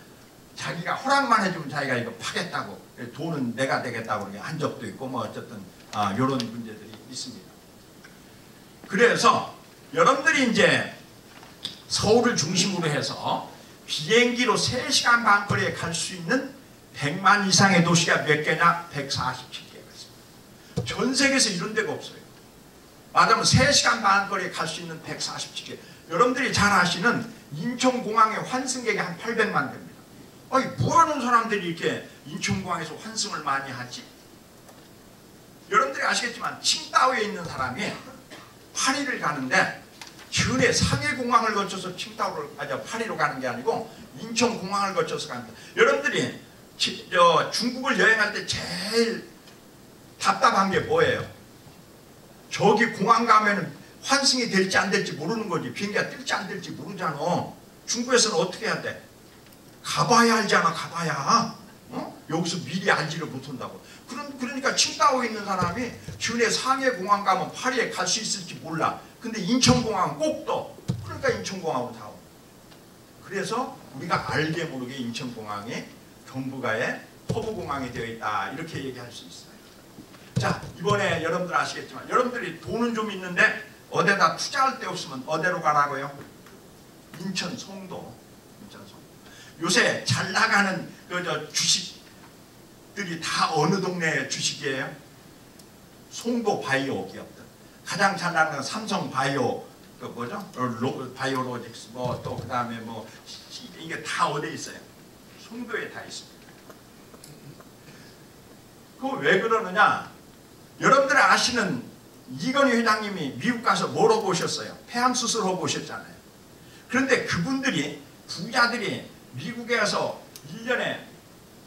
자기가 허락만 해주면 자기가 이거 파겠다고 돈은 내가 되겠다고 한 적도 있고 뭐 어쨌든 이런 문제들이 있습니다. 그래서 여러분들이 이제 서울을 중심으로 해서 비행기로 3시간 반 거리에 갈 수 있는 100만 이상의 도시가 몇 개냐? 147개가 있습니다. 전 세계에서 이런 데가 없어요. 말하자면 3시간 반 거리에 갈 수 있는 147개. 여러분들이 잘 아시는 인천공항의 환승객이 한 800만 됩니다. 아니 뭐하는 사람들이 이렇게 인천공항에서 환승을 많이 하지? 여러분들이 아시겠지만 칭다오에 있는 사람이 파리를 가는데 전에 상해공항을 거쳐서 파리로 가는 게 아니고 인천공항을 거쳐서 갑니다. 여러분들이 중국을 여행할 때 제일 답답한 게 뭐예요? 저기 공항 가면은 환승이 될지 안 될지 모르는 거지. 비행기가 뜰지 안 뜰지 모르잖아. 중국에서는 어떻게 해야 돼? 가봐야 알잖아. 가봐야. 여기서 미리 알지를 못한다고. 그러니까 칭다오에 있는 사람이 전에 상해공항 가면 파리에 갈 수 있을지 몰라. 근데 인천공항은 꼭 떠. 그러니까 인천공항으로 다 오. 그래서 우리가 알게 모르게 인천공항이 경부가에 허브공항이 되어 있다. 이렇게 얘기할 수 있어요. 자, 이번에 여러분들 아시겠지만 여러분들이 돈은 좀 있는데 어디다 투자할 데 없으면 어디로 가라고요? 인천 송도. 요새 잘 나가는 주식들이 다 어느 동네 주식이에요? 송도 바이오 기업들. 가장 잘 나가는 삼성 바이오 바이오로직스 또 그다음에 이게 다 어디에 있어요? 송도에 다 있습니다. 그거 왜 그러느냐? 여러분들 아시는 이건희 회장님이 미국 가서 뭐로 보셨어요? 폐암 수술하고 오셨잖아요. 그런데 그분들이 부자들이 미국에 가서 1년에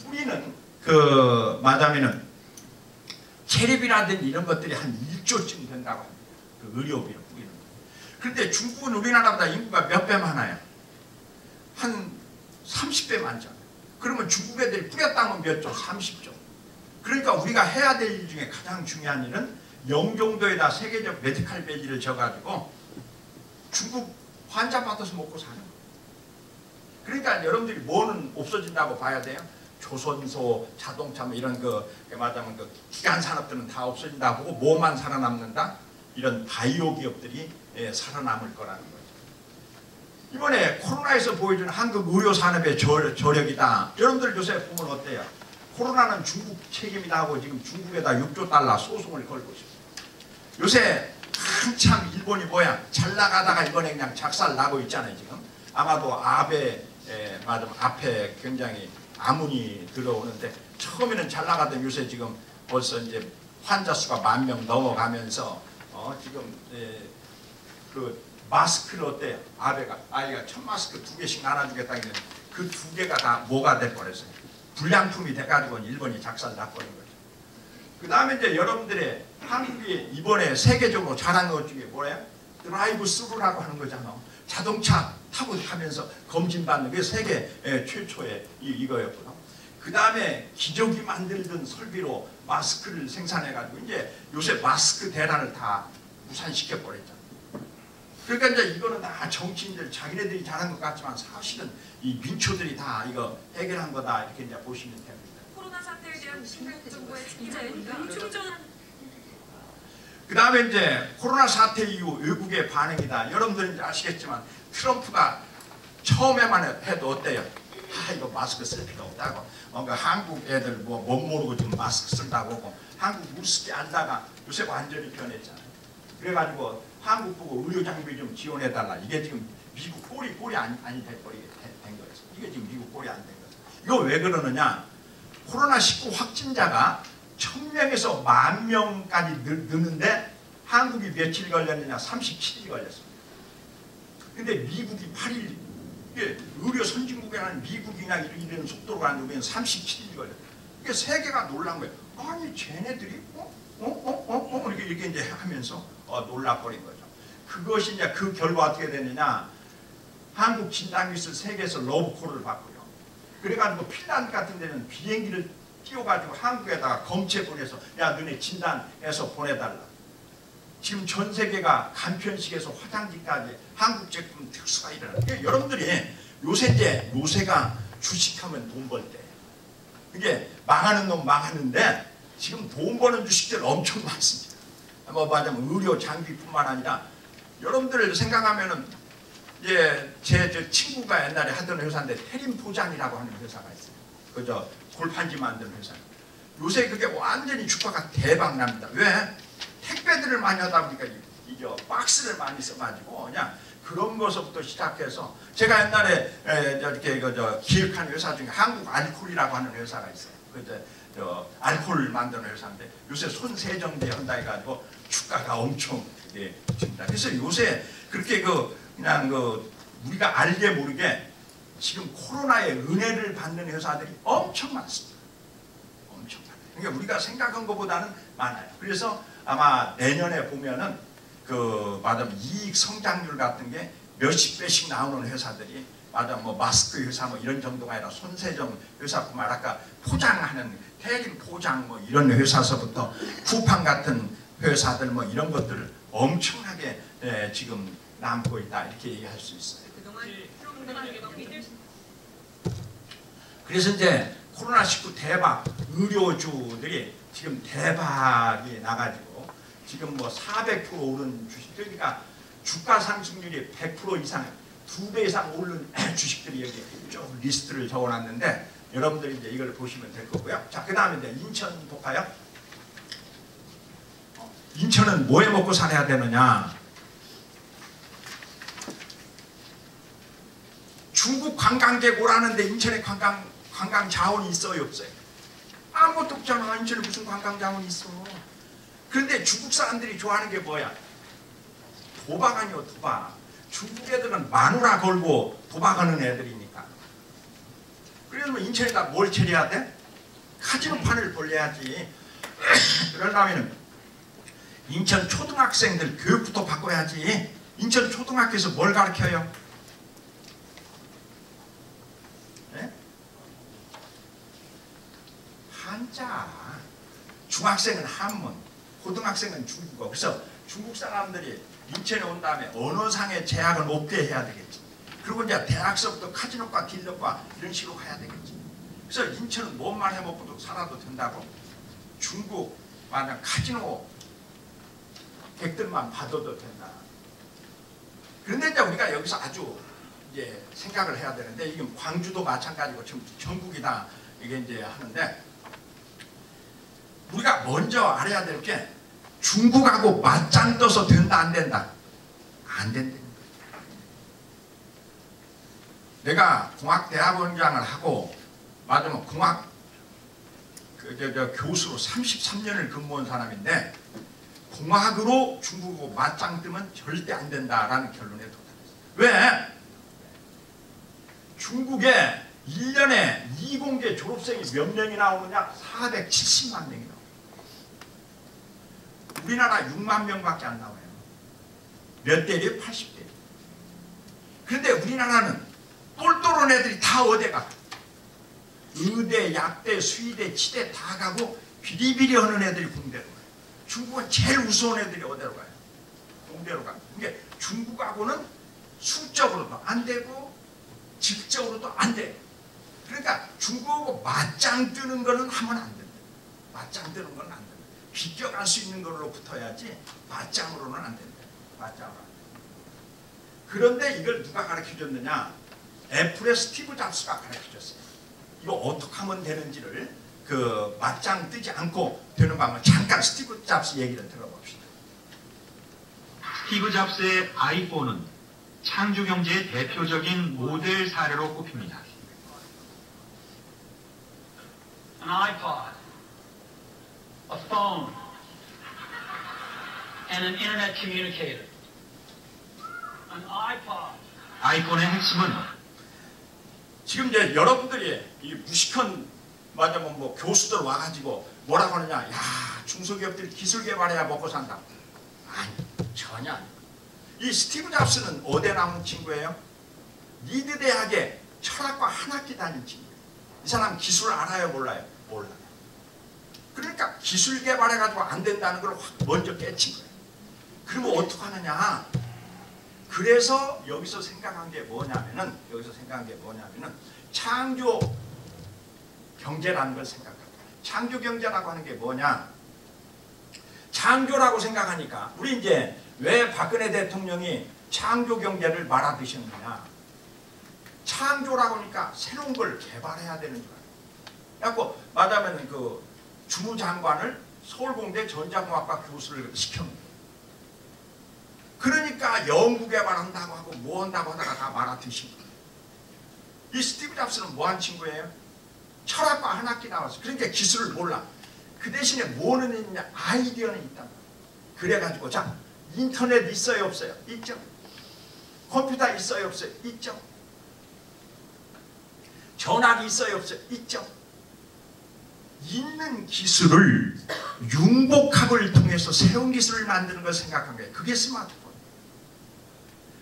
뿌리는 말하자면은 체립이라든지 이런 것들이 한 1조쯤 된다고 합니다. 그 의료비로 뿌리는 거. 그런데 중국은 우리나라보다 인구가 몇 배 많아요? 한 30배 많잖아요. 그러면 중국 애들이 뿌렸다면 몇 조? 30조. 그러니까 우리가 해야 될 일 중에 가장 중요한 일은 영종도에다 세계적 메디칼 배지를 져가지고 중국 환자 받아서 먹고 사는 거예요. 그러니까 여러분들이 뭐는 없어진다고 봐야 돼요? 조선소, 자동차 이런 말하자면 기간 산업들은 다 없어진다 보고 뭐만 살아남는다? 이런 바이오 기업들이 살아남을 거라는 거죠. 이번에 코로나에서 보여준 한국 의료 산업의 저력이다. 여러분들 요새 보면 어때요? 코로나는 중국 책임이다 하고 지금 중국에다 6조 달러 소송을 걸고 있어요. 요새 한참 일본이 잘 나가다가 이번에 그냥 작살 나고 있잖아요. 지금 아마도 아베 앞에 굉장히 아문이 들어오는데 처음에는 잘 나가던 요새 지금 벌써 이제 환자 수가 10,000명 넘어가면서 지금 마스크를 어때요? 아이가 첫 마스크 2개씩 나눠주겠다 했는데 그 2개가 다 뭐가 돼버렸어요? 불량품이 돼가지고 일본이 작살 나버린 거죠. 그 다음에 이제 여러분들의 한국이 이번에 세계적으로 잘한 것 중에 뭐예요? 드라이브 스루라고 하는 거잖아. 자동차 타고 가면서 검진받는 게 세계 최초의 이거였구나. 그 다음에 기저귀 만들던 설비로 마스크를 생산해가지고 이제 요새 마스크 대란을 다 무산시켜 버렸잖아. 그러니까 이제 이거는 다 정치인들 자기네들이 잘한 것 같지만 사실은 이 민초들이 다 이거 해결한 거다 이렇게 이제 보시면 됩니다. 코로나 사태에 대한 심각 정부의 충전. 그 다음에 이제 코로나 사태 이후 외국의 반응이다. 여러분들은 이제 아시겠지만 트럼프가 처음에만 해도 어때요? 이거 마스크 쓸 필요 없다고. 뭔가 한국 애들 못 모르고 지금 마스크 쓴다고 하고 한국 우습게 알다가 요새 완전히 변했잖아요. 그래가지고 한국 보고 의료 장비 좀 지원해달라. 이게 지금 미국 꼴이 아니 돼버리게 된 거죠. 이게 지금 미국 꼴이 안 된 거죠. 이거 왜 그러느냐? 코로나19 확진자가 1000명에서 10,000명까지 느는데 한국이 며칠 걸렸느냐? 37일 걸렸습니다. 근데 미국이 8일, 이게 의료 선진국이라는 미국이나 이런 속도로 가는 우리는 37일 걸렸어요. 이게 세계가 놀란 거예요. 아니 쟤네들이 이렇게 이제 하면서 놀라버린 거죠. 그것이 이제 그 결과 어떻게 됐느냐? 한국 진단기술 세계에서 러브콜을 받고요. 그래가지고 핀란드 같은 데는 비행기를 띄워가지고 한국에다가 검체 보내서 야 너네 진단해서 보내달라. 지금 전 세계가 간편식에서 화장지까지 한국 제품 특수가 일어나요. 여러분들이 요새가 주식하면 돈 벌 때. 이게 망하는 놈 망하는데 지금 돈 버는 주식들 엄청 많습니다. 뭐 말하자면 의료 장비뿐만 아니라 여러분들 생각하면은 제 친구가 옛날에 하던 회사인데 태림포장이라고 하는 회사가 있어요. 그저 골판지 만드는 회사. 요새 그게 완전히 주가가 대박 납니다. 왜? 택배들을 많이 하다 보니까 이게 박스를 많이 써가지고 그냥 그런 것부터 시작해서 제가 옛날에 이렇게 기획한 회사 중에 한국 알콜이라고 하는 회사가 있어요. 알콜 만드는 회사인데 요새 손세정제 한다 해가지고 주가가 엄청 줍니다. 그래서 요새 그렇게 그냥 우리가 알게 모르게 지금 코로나의 은혜를 받는 회사들이 엄청 많습니다. 엄청 많아요. 그러니까 우리가 생각한 것보다는 많아요. 그래서 아마 내년에 보면은 말하자면 이익 성장률 같은 게 몇십 배씩 나오는 회사들이 뭐 마스크 회사 뭐 이런 정도가 아니라 손세정 회사뿐만 아까 포장하는 태림 포장 뭐 이런 회사서부터 쿠팡 같은 회사들 뭐 이런 것들을 엄청나게 지금 남고 있다 이렇게 얘기할 수 있어요. 그래서 이제 코로나19 대박 의료주들이 지금 대박이 나가지고 지금 뭐 400% 오른 주식 그러니까 주가 상승률이 100% 이상 2배 이상 오른 주식들이 여기 쭉 리스트를 적어놨는데 여러분들이 이제 이걸 보시면 될 거고요. 자, 그 다음에 이제 인천 볼까요? 인천은 뭐해 먹고 살아야 되느냐? 중국 관광객 오라는데 인천에 관광 자원이 있어요, 없어요? 아무것도 없잖아. 인천에 무슨 관광 자원이 있어? 그런데 중국 사람들이 좋아하는 게 뭐야? 도박 아니요, 도박. 중국 애들은 마누라 걸고 도박하는 애들이니까. 그래서 인천에다 뭘 차려야 돼? 카지노판을 벌려야지. 그러려면 인천 초등학생들 교육부터 바꿔야지. 인천 초등학교에서 뭘 가르쳐요? 네? 한자. 중학생은 한문, 고등학생은 중국어. 그래서 중국 사람들이 인천에 온 다음에 언어상의 제약은 없게 해야 되겠지. 그리고 이제 대학서부터 카지노과 딜러과 이런 식으로 가야 되겠지. 그래서 인천은 뭔만 해먹고도 살아도 된다고. 중국 만약 카지노 객들만 받아도 된다. 그런데 이제 우리가 여기서 아주 이제 생각을 해야 되는데 이게 광주도 마찬가지고 지금 전국이다 이게 이제 하는데 우리가 먼저 알아야 될 게 중국하고 맞짱 떠서 된다 안 된다? 안 된다. 내가 공학대학원장을 하고 맞으면 공학 교수로 33년을 근무한 사람인데 공학으로 중국하고 맞짱 뜨면 절대 안 된다라는 결론에 도달했어요. 왜? 중국에 1년에 이공계 졸업생이 몇 명이 나오느냐? 470만 명이 나와요. 우리나라 6만 명밖에 안 나와요. 몇 대리요? 80대. 그런데 우리나라는 똘똘한 애들이 다 어디 가? 의대, 약대, 수의대, 치대 다 가고 비리비리 하는 애들이 공대로 가요. 중국은 제일 우스운 애들이 어디로 가요? 공대로 가요. 그러니까 중국하고는 수적으로도 안 되고 질적으로도 안 돼. 그러니까 중국하고 맞짱 뜨는 거는 하면 안 된다. 맞짱 뜨는 건 안 된다. 비껴갈 수 있는 걸로 붙어야지 맞짱으로는 안 된다. 맞짱으로 안 된다. 그런데 이걸 누가 가르쳐줬느냐? 애플의 스티브 잡스가 가르쳐줬어요. 이거 어떻게 하면 되는지를 맞짱 뜨지 않고 되는 방법 잠깐 스티브 잡스 얘기를 들어봅시다. 스티브 잡스의 아이폰은 창조경제의 대표적인 모델 사례로 꼽힙니다. An iPod, a phone, and an internet communicator. An iPod. 아이폰의 핵심은 지금 이제 여러분들이 이 무식한 맞으면 뭐 교수들 와가지고 뭐라고 하느냐? 야, 중소기업들 기술 개발해야 먹고 산다. 아니, 전혀 아니에요. 이 스티브 잡스는 어디에 나온 친구예요? 리드 대학에 철학과 한 학기 다닌 친구예요. 이 사람 기술 알아요, 몰라요? 몰라요. 그러니까 기술 개발해가지고 안 된다는 걸 확 먼저 깨친 거예요. 그러면 어떻게 하느냐? 그래서 여기서 생각한 게 뭐냐면은 창조 경제라는 걸 생각합니다. 창조 경제라고 하는 게 뭐냐? 창조라고 생각하니까 우리 이제 왜 박근혜 대통령이 창조 경제를 말아드셨느냐? 창조라고 하니까 새로운 걸 개발해야 되는 거예요. 그래갖고 말하자면 그 주무장관을 서울공대 전자공학과 교수를 시켰는데, 그러니까 연구 개발한다고 하고 뭐 한다고 하다가 다 말아드신 거예요. 이 스티브 잡스는 뭐한 친구예요? 철학과 한 학기 나왔어. 그러니까 기술을 몰라. 그 대신에 뭐는 있냐? 아이디어는 있단 말이야. 그래가지고 자, 인터넷 있어요 없어요? 있죠. 컴퓨터 있어요 없어요? 있죠. 전화기 있어요 없어요? 있죠. 있는 기술을 융복합을 통해서 새로운 기술을 만드는 걸 생각한 거예요. 그게 스마트폰.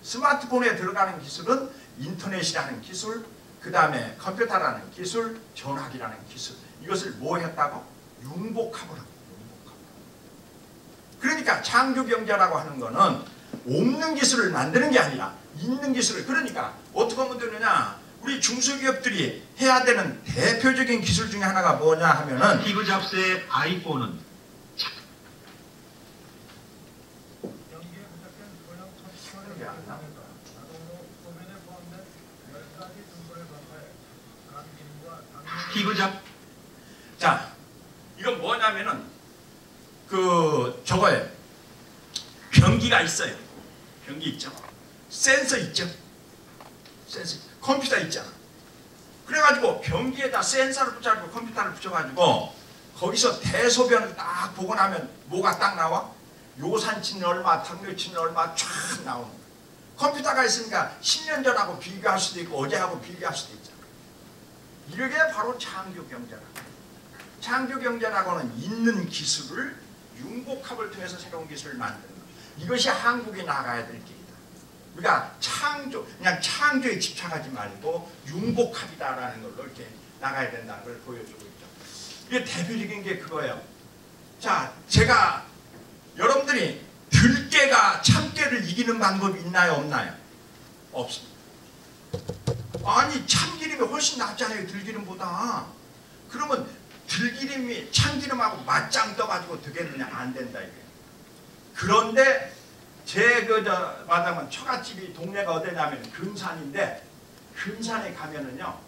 스마트폰에 들어가는 기술은 인터넷이라는 기술, 그 다음에 컴퓨터라는 기술, 전화기라는 기술. 이것을 뭐 했다고? 융복합을 하고. 그러니까 창조경제라고 하는 거는 없는 기술을 만드는 게 아니라 있는 기술을, 그러니까 어떻게 하면 되느냐? 우리 중소기업들이 해야 되는 대표적인 기술 중에 하나가 뭐냐 하면은 스티브 잡스의 아이폰은 스티브 잡 자, 이건 뭐냐면은 저거에 변기가 있어요. 변기 있죠. 센서 있죠. 센서. 컴퓨터 있잖아. 그래가지고 변기에다 센서를 붙여가지고 컴퓨터를 붙여가지고 거기서 대소변을 딱 보고 나면 뭐가 딱 나와? 요산치는 얼마, 당뇨치는 얼마 쫙 나오는 거야. 컴퓨터가 있으니까 10년 전하고 비교할 수도 있고 어제하고 비교할 수도 있잖아. 이게 바로 창조경제라고. 창조경제라고는 있는 기술을 융복합을 통해서 새로운 기술을 만드는 것. 이것이 한국이 나가야 될 길이다. 우리가 그냥 창조에 집착하지 말고 융복합이다라는 걸로 이렇게 나가야 된다는 걸 보여주고 있죠. 이게 대표적인 게 그거예요. 자, 제가 여러분들이 들깨가 참깨를 이기는 방법이 있나요, 없나요? 없습니다. 아니, 참기름이 훨씬 낫잖아요, 들기름보다. 그러면 들기름이 참기름하고 맞짱 떠가지고 되겠느냐? 안 된다 이게. 그런데 마담은 처갓집이 동네가 어디냐면 금산인데, 금산에 가면은요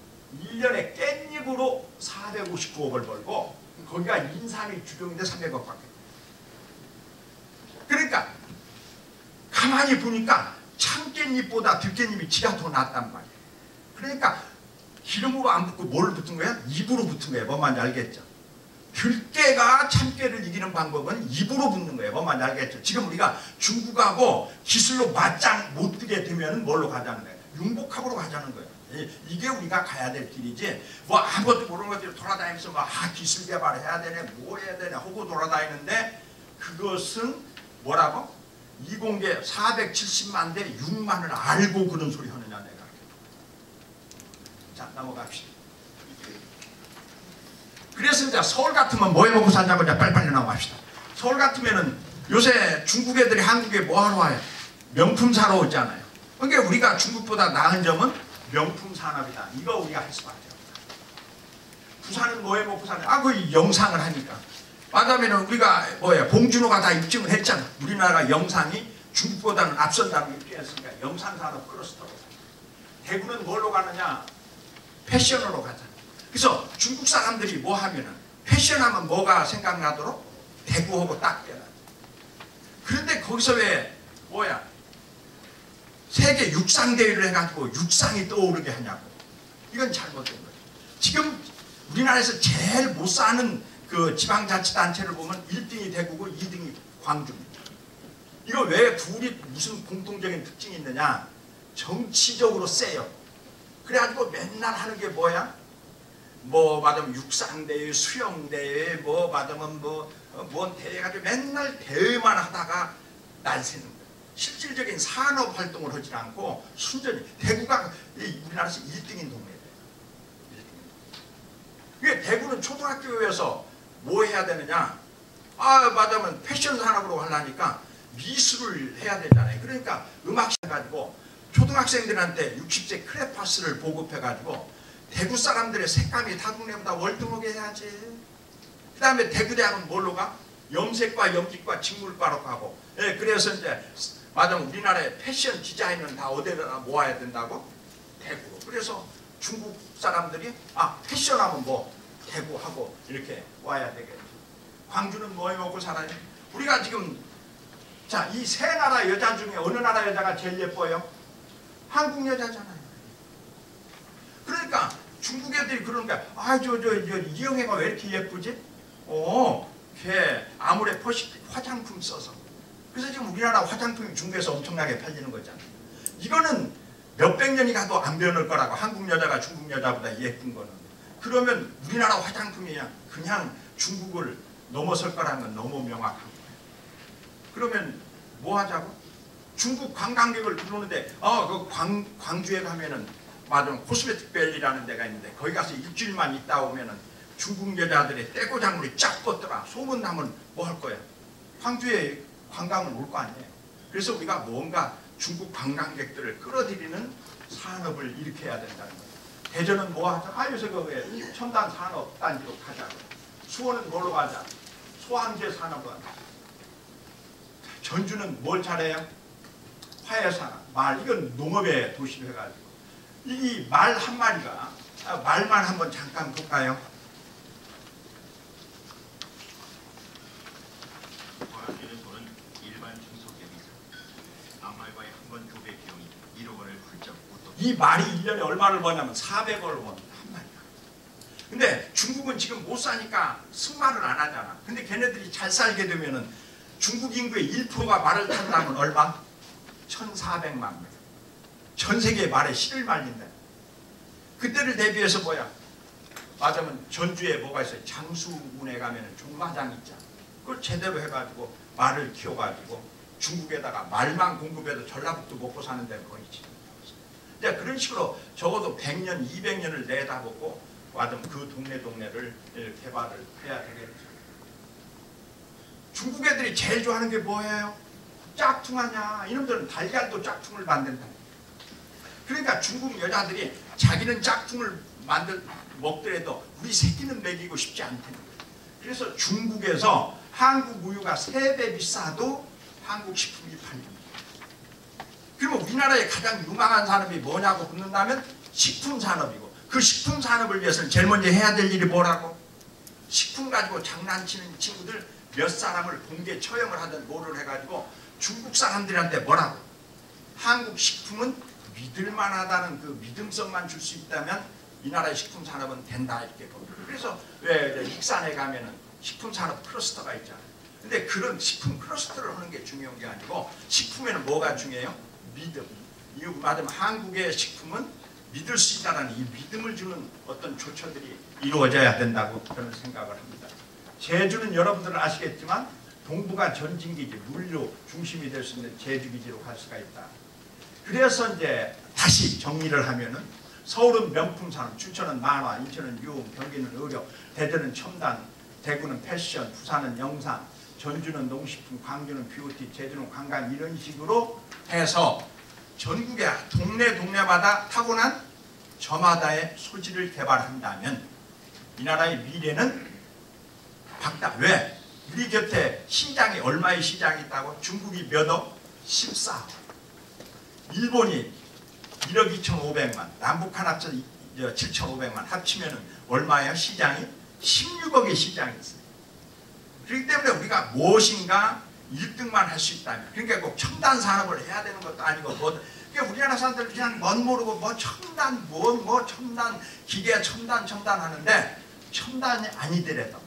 1년에 깻잎으로 459억을 벌고 거기가 인삼이 주종인데 300억 밖에. 그러니까 가만히 보니까 참깻잎보다 들깻잎이 지가 더 낫단 말이에요. 그러니까 기름으로 안 붙고 뭘 붙은 거야? 입으로 붙은 거예요. 뭔 말인지 알겠죠? 들깨가 참깨를 이기는 방법은 입으로 붙는 거예요. 뭔 말인지 알겠죠? 지금 우리가 중국하고 기술로 맞짱 못 뜨게 되면 뭘로 가자는 거예요? 융복합으로 가자는 거예요. 이게 우리가 가야 될 길이지, 뭐 아무것도 모르는 것들이 돌아다니면서 기술 개발해야 되네, 뭐 해야 되네 하고 돌아다니는데, 그것은 뭐라고? 이공계 470만 대 6만을 알고 그런 소리 하느냐 내가. 자, 넘어갑시다. 그래서 이제 서울 같으면 뭐 해먹고 산다고 이제 빨리빨리 넘어갑시다. 서울 같으면은 요새 중국 애들이 한국에 뭐 하러 와요? 명품 사러 오잖아요. 그러니까 우리가 중국보다 나은 점은 명품 산업이다. 이거 우리가 할 수밖에 없다. 부산은 뭐 해먹고 사냐? 그 영상을 하니까. 맞다면은 우리가 봉준호가 다 입증을 했잖아. 우리나라가 영상이 중국보다는 앞선다는 게 입증했으니까 영상 산업 크로스터로. 대구는 뭘로 가느냐? 패션으로 가잖아. 그래서 중국 사람들이 뭐 하면은 패션하면 뭐가 생각나도록 대구하고 딱 되나. 그런데 거기서 왜 세계 육상대회를 해가지고 육상이 떠오르게 하냐고. 이건 잘못된 거예요. 지금 우리나라에서 제일 못 사는 그 지방자치단체를 보면 1등이 대구고 2등이 광주입니다. 이거 왜 둘이 무슨 공통적인 특징이 있느냐? 정치적으로 세요. 그래가지고 맨날 하는 게 뭐야? 뭐 받으면 육상대회, 수영대회, 뭐 받으면 뭔 대회 가지고 맨날 대회만 하다가 날 새는 거예요. 실질적인 산업활동을 하지 않고 순전히 대구가 우리나라에서 1등인 동네예요. 1등인. 그게 대구는 초등학교에서 뭐 해야 되느냐? 받으면 패션 산업으로 하려니까 미술을 해야 되잖아요. 그러니까 음악 가지고 초등학생들한테 60세 크레파스를 보급해가지고 대구 사람들의 색감이 다동네보다 월등하게 해야지. 그 다음에 대구대학은 뭘로 가? 염색과 염직과 직물과로 가고. 예, 그래서 이제 맞아, 우리나라의 패션 디자인은 다 어디다 모아야 된다고? 대구. 그래서 중국 사람들이 패션하면 뭐 대구하고 이렇게 와야 되겠지. 광주는 뭐 먹고 살아요? 우리가 지금 자, 이 세 나라 여자 중에 어느 나라 여자가 제일 예뻐요? 한국 여자잖아요. 그러니까 중국 애들이 그러는 거야. 이영애가 왜 이렇게 예쁘지? 걔 아무래 퍼시픽 화장품 써서. 그래서 지금 우리나라 화장품이 중국에서 엄청나게 팔리는 거잖아. 이거는 몇백 년이 가도 안 변할 거라고. 한국 여자가 중국 여자보다 예쁜 거는. 그러면 우리나라 화장품이 그냥 중국을 넘어설 거라는 건 너무 명확한 거예요. 그러면 뭐 하자고? 중국 관광객을 부르는데 광주에 가면은 맞아, 코스메틱 밸리라는 데가 있는데 거기 가서 일주일만 있다 오면은 중국 여자들의 떼고장물이 쫙 뻗더라. 소문나면 뭐 할 거야? 광주에 관광을 올 거 아니에요. 그래서 우리가 뭔가 중국 관광객들을 끌어들이는 산업을 일으켜야 된다는 거예요. 대전은 뭐 하자? 요새 그 첨단 산업 단지로 가자. 수원은 뭘로 가자? 소환제 산업으로 가자. 전주는 뭘 잘해요? 화훼산업, 말. 이건 농업의 도시로 해가지고 이 말 한 마리가 말만 한번 잠깐 볼까요? 고양이는 돈은 일반 중소기업이죠. 암말과의 한 번 교배 비용이 1억 원을 훌쩍 웃돈. 이 말이 1년에 얼마를 버냐면 400원을 버는다 한 마리가. 근데 중국은 지금 못 사니까 승말을 안 하잖아. 근데 걔네들이 잘 살게 되면은 중국 인구의 1%가 말을 탄다면 얼마? 1400만 명. 전 세계 말에 실을 말린다. 그때를 대비해서 뭐야? 맞으면 전주에 뭐가 있어요? 장수문에 가면은 종마장 있잖아. 그걸 제대로 해가지고 말을 키워가지고 중국에다가 말만 공급해도 전라북도 먹고 사는 데는 거의 지금. 이제 그런 식으로 적어도 100년, 200년을 내다보고 맞으면 그 동네를 개발을 해야 되겠죠. 중국 애들이 제일 좋아하는 게 뭐예요? 짝퉁하냐? 이놈들은 달걀도 짝퉁을 만든다. 그러니까 중국 여자들이 자기는 짝퉁을 먹더라도 우리 새끼는 먹이고 싶지 않다는 거예요. 그래서 중국에서 한국 우유가 3배 비싸도 한국 식품이 팔립니다. 그러면 우리나라의 가장 유망한 산업이 뭐냐고 묻는다면 식품 산업이고, 그 식품 산업을 위해서는 제일 먼저 해야 될 일이 뭐라고? 식품 가지고 장난치는 친구들 몇 사람을 공개 처형을 하든 뭐를 해가지고 중국 사람들한테 뭐라고? 한국 식품은 믿을만하다는 그 믿음성만 줄 수 있다면 이 나라의 식품 산업은 된다 이렇게 봅니다. 그래서 왜 익산에 가면은 식품 산업 클러스터가 있잖아요. 근데 그런 식품 클러스터를 하는 게 중요한 게 아니고, 식품에는 뭐가 중요해요? 믿음. 이거 말하면 한국의 식품은 믿을 수 있다는 이 믿음을 주는 어떤 조처들이 이루어져야 된다고 저는 생각을 합니다. 제주는 여러분들은 아시겠지만 동북아 전진기지, 물류 중심이 될 수 있는 제주기지로 갈 수가 있다. 그래서 이제 다시 정리를 하면은 서울은 명품 산업, 춘천은 만화, 인천은 유흥, 경기는 의료, 대전은 첨단, 대구는 패션, 부산은 영상, 전주는 농식품, 광주는 뷰티, 제주는 관광, 이런 식으로 해서 전국의 동네마다 타고난 저마다의 소질을 개발한다면 이 나라의 미래는 밝다. 왜? 우리 곁에 시장이 얼마의 시장이 있다고? 중국이 몇 억? 14억. 일본이 1억 2,500만, 남북한 합쳐 7,500만 합치면 얼마예요? 시장이? 16억의 시장이 있어요. 그렇기 때문에 우리가 무엇인가 1등만 할 수 있다면, 그러니까 꼭 첨단 산업을 해야 되는 것도 아니고, 그러니까 우리나라 사람들 그냥 멋 모르고 첨단, 첨단, 기계 첨단 하는데, 첨단이 아니더라도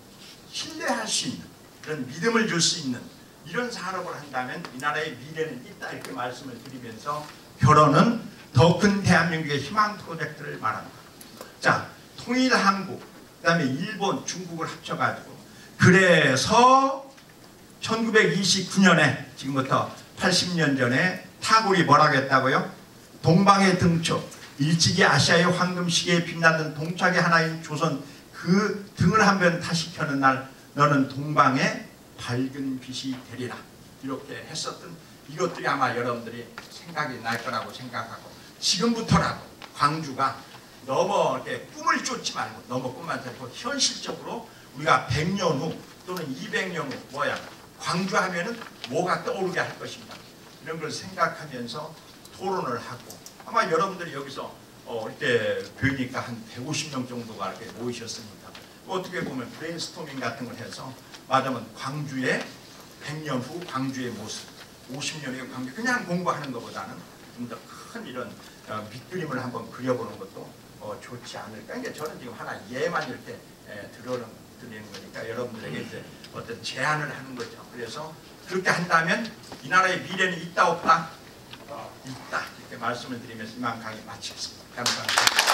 신뢰할 수 있는, 그런 믿음을 줄 수 있는 이런 산업을 한다면 이 나라의 미래는 있다, 이렇게 말씀을 드리면서 결혼은 더 큰 대한민국의 희망 프로젝트를 말합니다. 자, 통일 한국, 그 다음에 일본, 중국을 합쳐가지고, 그래서 1929년에 지금부터 80년 전에 타고리 뭐라고 했다고요? 동방의 등초, 일찍이 아시아의 황금시계에 빛나던 동착의 하나인 조선, 그 등을 한 번 다시 켜는 날 너는 동방의 밝은 빛이 되리라, 이렇게 했었던 이것들이 아마 여러분들이 생각이 날 거라고 생각하고, 지금부터라도 광주가 너무 이렇게 꿈을 쫓지 말고 너무 꿈만 쫓고 현실적으로 우리가 100년 후 또는 200년 후 광주하면은 뭐가 떠오르게 할 것인가 이런 걸 생각하면서 토론을 하고 아마 여러분들이 여기서 이렇게 뵈니까 한 150명 정도가 이렇게 모이셨습니다. 어떻게 보면 브레인스토밍 같은 걸 해서 말하면 광주의 100년 후 광주의 모습 50년 후 광주 그냥 공부하는 것보다는 좀 더 큰 이런 밑그림을 한번 그려보는 것도 좋지 않을까. 그러니까 저는 지금 하나 예만 이렇게 드리는 거니까 여러분들에게 이제 어떤 제안을 하는 거죠. 그래서 그렇게 한다면 이 나라의 미래는 있다 없다? 있다. 이렇게 말씀을 드리면서 이만 강의 마치겠습니다. 감사합니다.